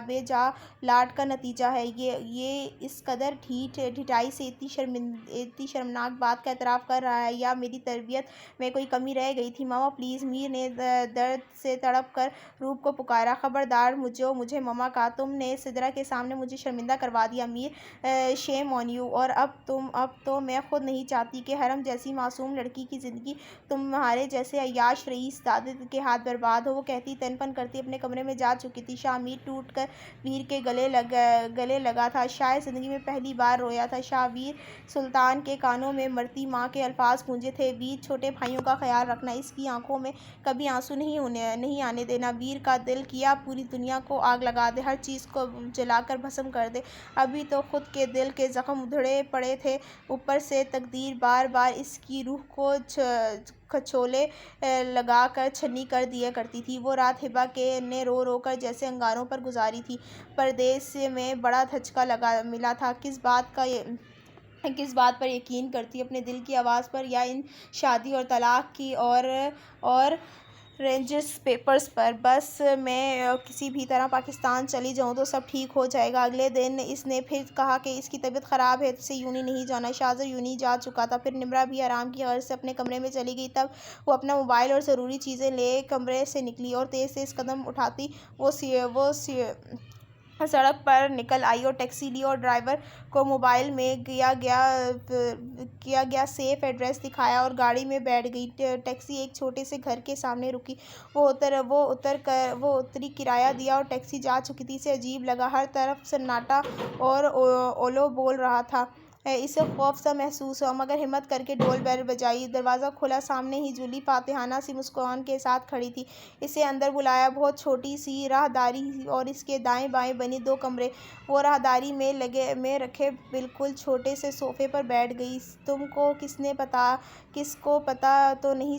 بے جا لاڈ کا نتیجہ ہے۔ یہ اس قدر ڈھٹائی سے اتنی شرمناک بات کا اعتراف کر رہا ہے، یا میری تربیت میں کوئی کمی رہ گئی تھی؟ مما پلیز۔ میر نے درد سے تڑپ کر روپ کو پکارا۔ خبردار جو مجھے مما کہا، تم نے سدرا کے سامنے مجھے شرمندہ کروا دیا میر، شیم آن یو۔ اور اب تو میں خود نہیں چاہتی کہ حرم جیسی معصوم لڑکی کی زندگی تمہارے جیسے عیاش رئیس دادے کے ہاتھ برباد ہو۔ وہ کہتی تن پن کرتی اپنے کمرے میں جا چکی تھی۔ شاہ میر ٹوٹ کر ویر کے گلے لگا تھا۔ شاید زندگی میں پہلی بار رویا تھا۔ شاہ ویر سلطان کے کانوں میں مرتی ماں کے الفاظ گونجے تھے، ویر چھوٹے بھائیوں کا خیال رکھنا، اس کی آنکھوں میں کبھی آنسو نہیں آنے دینا، ویر کا دل کیا پوری دنیا کو آگ لگا دے، ہر چیز کو جلا کر بھسم کر دے۔ ابھی تو خود کے دل کے زخم ادھڑے پڑے تھے، اوپر سے تقدیر بار بار اس کی روح کو کھچولے لگا کر چھنی کر دیا کرتی تھی۔ وہ رات ہبا نے رو رو کر جیسے انگاروں پر گزاری تھی۔ پردیس میں بڑا دھچکا ملا تھا۔ کس بات پر یقین کرتی؟ اپنے دل کی آواز پر، یا ان شادی اور طلاق کی اور رجسٹر پیپرز پر؟ بس میں کسی بھی طرح پاکستان چلی جاؤں تو سب ٹھیک ہو جائے گا۔ اگلے دن اس نے پھر کہا کہ اس کی طبیعت خراب ہے، اسے یونین نہیں جانا۔ شاہزر یونین جا چکا تھا۔ پھر نمرا بھی آرام کی غرض سے اپنے کمرے میں چلی گئی۔ تب وہ اپنا موبائل اور ضروری چیزیں لے کمرے سے نکلی اور تیز تیز قدم اٹھاتی وہ سڑک پر نکل آئی اور ٹیکسی لی اور ڈرائیور کو موبائل میں کیا گیا سیف ایڈریس دکھایا اور گاڑی میں بیٹھ گئی۔ ٹیکسی ایک چھوٹے سے گھر کے سامنے رکی۔ وہ اتری، کرایہ دیا اور ٹیکسی جا چکی تھی۔ اسے عجیب لگا، ہر طرف سناٹا اور اولو بول رہا تھا۔ اسے خوف سا محسوس ہوا، مگر ہمت کر کے ڈور بیل بجائی۔ دروازہ کھلا، سامنے ہی جولی فاتحانہ سی مسکان کے ساتھ کھڑی تھی۔ اسے اندر بلایا۔ بہت چھوٹی سی راہداری اور اس کے دائیں بائیں بنے 2 کمرے۔ وہ راہداری میں رکھے بالکل چھوٹے سے صوفے پر بیٹھ گئی۔ تم کو کس کو پتہ تو نہیں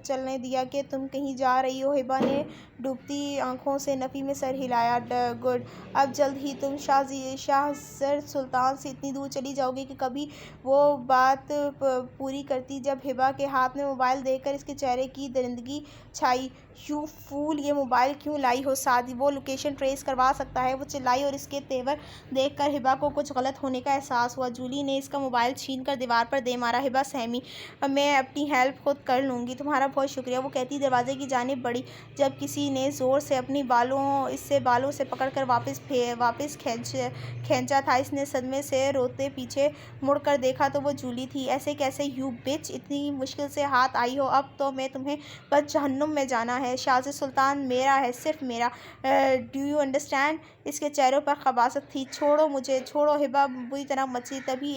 چلنے دیا کہ تم کہیں جا رہی ہو؟ ہبا نے ڈوبتی آنکھوں سے نفی میں سر ہلایا۔ گڈ، اب جلد ہی تم شاہزر سلطان سے اتنی دور چلی جاؤ گی کہ کبھی وہ بات پوری کرتی جب ہبا کے ہاتھ میں موبائل دیکھ کر اس کے چہرے کی درندگی چھائی۔ یو فول، یہ موبائل کیوں لائی ہو؟ سادی، وہ لوکیشن ٹریس کروا سکتا ہے، وہ چلائی اور اس کے تیور دیکھ کر ہبا کو کچھ غلط ہونے کا احساس ہوا۔ جولی نے اس کا موبائل چھین کر دیوار پر دے مارا۔ ہبا سہمی، میں اپنی ہیلپ خود کر لوں گی، تمہارا بہت شکریہ، وہ کہتی دروازے کی جانب بڑھی جب کسی نے زور سے اسے بالوں سے پکڑ کر واپس کھینچا تھا۔ اس نے صدمے سے روتے پیچھے مڑ کر دیکھا تو وہ جولی تھی۔ ایسے کیسے یو بچ، اتنی مشکل سے ہاتھ آئی ہو؟ اب تو میں تمہیں بس جہنم میں جانا ہے۔ شاہزر سلطان میرا ہے، صرف میرا، ڈو یو انڈرسٹینڈ؟ اس کے چہرے پر خباثت تھی۔ چھوڑو مجھے، چھوڑو۔ ہبا بری طرح مچلی۔ تبھی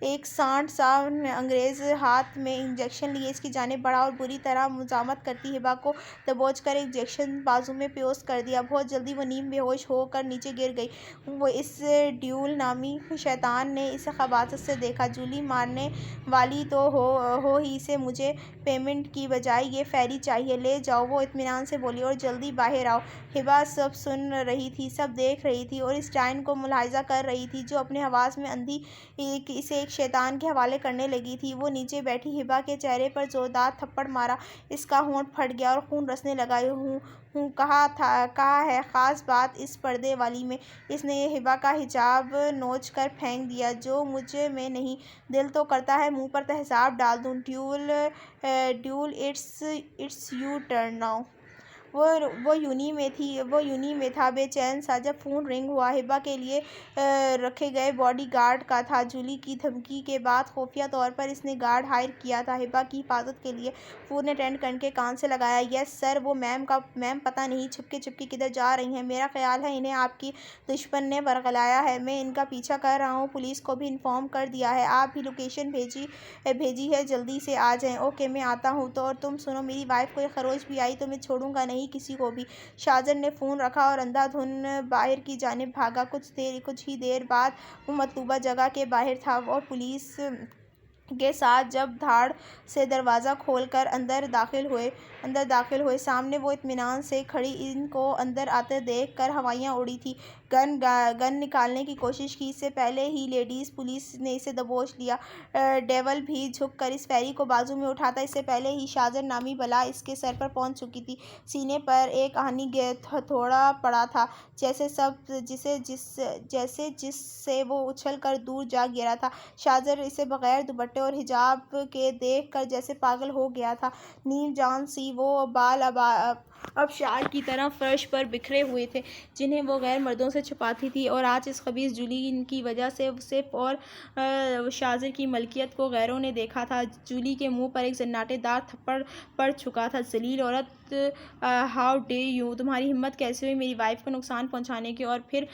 ایک سانڈ سا انگریز ہاتھ میں انجیکشن لیے اس کی جانب بڑھا اور بری طرح مزاحمت کرتی ہبا کو دبوچ کر ایک انجیکشن بازو میں پیوست کر دیا۔ بہت جلدی وہ نیم بے ہوش ہو کر نیچے گر گئی۔ وہ اس ڈیول نامی شیطان نے اسے خباثت سے دیکھا۔ جولی مارنے والی تو ہو ہی، اسے مجھے پیمنٹ کی بجائے یہ فیری چاہیے۔ لے جاؤ، وہ اطمینان سے بولی، اور جلدی باہر آؤ۔ ہبا سب سن رہی تھی، سب دیکھ رہی تھی اور اس ڈائن کو ملاحظہ کر رہی تھی جو اپنے حواس میں اندھی اسے ایک شیطان کے حوالے کرنے لگی تھی۔ وہ نیچے بیٹھی ہبا کے چہرے پر زوردار تھپڑ مارا۔ اس کا ہونٹ پھٹ گیا اور خون رسنے لگا۔ ہوں کہا ہے خاص بات اس پردے والی میں۔ اس نے ہبا کا حجاب نوچ کر پھینک دیا۔ جو مجھ میں نہیں، دل تو کرتا ہے منہ پر تیزاب ڈال دوں۔ Devil it's your turn now. وہ یونی میں تھا، بے چین سا۔ جب فون رنگ ہوا، ہبا کے لیے رکھے گئے باڈی گارڈ کا تھا۔ جولی کی دھمکی کے بعد خفیہ طور پر اس نے گارڈ ہائر کیا تھا ہبا کی حفاظت کے لیے۔ فون نے اٹینڈ کرنے کان سے لگایا۔ یس سر، وہ میم پتہ نہیں چھپکے کدھر جا رہی ہیں۔ میرا خیال ہے انہیں آپ کی دشمن نے ورغلایا ہے۔ میں ان کا پیچھا کر رہا ہوں، پولیس کو بھی انفارم کر دیا ہے۔ آپ بھی لوکیشن بھیجی ہے، جلدی سے آ جائیں۔ اوکے، میں آتا ہوں۔ اور تم سنو، میری وائف کو یہ خروش بھی آئی تو میں چھوڑوں گا نہیں کسی کو بھی۔ شاجر نے فون رکھا اور اندھا دھند باہر کی جانب بھاگا۔ کچھ ہی دیر بعد وہ مطلوبہ جگہ کے باہر تھا اور پولیس کے ساتھ جب دھاڑ سے دروازہ کھول کر اندر داخل ہوئے، سامنے وہ اطمینان سے کھڑی ان کو اندر آتے دیکھ کر ہوائیاں اڑی تھیں۔ گن نکالنے کی کوشش کی، اس سے پہلے ہی لیڈیز پولیس نے اسے دبوچ لیا۔ ڈیول بھی جھک کر اس فیری کو بازو میں اٹھاتا، اس سے پہلے ہی شاجر نامی بلا اس کے سر پر پہنچ چکی تھی۔ سینے پر ایک آہنی ہتھوڑا پڑا تھا، جس سے وہ اچھل کر دور جا گرا تھا۔ شاجر اسے بغیر دوپٹے اور حجاب کے دیکھ کر جیسے پاگل ہو گیا تھا۔ نیم جان سی وہ بال آبشار کی طرح فرش پر بکھرے ہوئے تھے جنہیں وہ غیر مردوں سے چھپاتی تھی، اور آج اس خبیث جولی کی وجہ سے صرف اور شاجر کی ملکیت کو غیروں نے دیکھا تھا۔ جولی کے منہ پر ایک زناٹے دار تھپڑ پڑ چکا تھا۔ ذلیل عورت، ہاؤ ڈے یو! تمہاری ہمت کیسے ہوئی میری وائف کو نقصان پہنچانے کی! اور پھر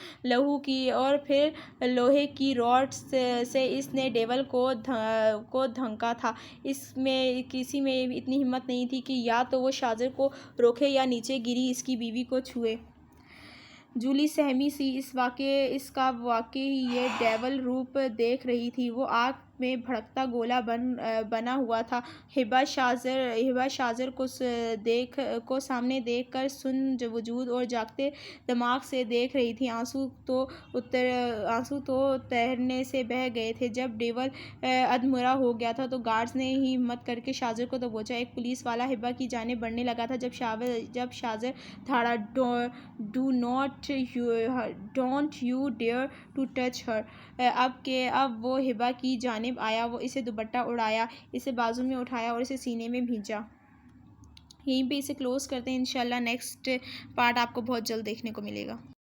لوہے کی راڈ سے اس نے ڈیول کو دھنکا تھا۔ کسی میں اتنی ہمت نہیں تھی کہ یا تو وہ شاجر کو روکے یا نیچے گری اس کی بیوی کو چھوئے۔ جولی سہمی سی اس کا واقعی یہ ڈیول روپ دیکھ رہی تھی۔ وہ آگ میں بھڑکتا گولا بنا ہوا تھا۔ ہبا شاجر کو سامنے دیکھ کر سن وجود اور جاگتے دماغ سے دیکھ رہی تھی۔ آنسو تو تہرنے سے بہہ گئے تھے۔ جب ڈیول ادھمرا ہو گیا تھا تو گارڈز نے ہی ہمت کر کے شاجر کو دبوچا۔ ایک پولیس والا ہبا کی جانب بڑھنے لگا تھا جب شاجر دھاڑا، don't you dare to touch her! اب وہ ہبا کی جانب آیا، وہ اسے دوپٹہ اڑایا، اسے بازو میں اٹھایا اور اسے سینے میں بھینچا۔ یہیں پہ اسے کلوز کرتے ہیں۔ انشاءاللہ نیکسٹ پارٹ آپ کو بہت جلد دیکھنے کو ملے گا۔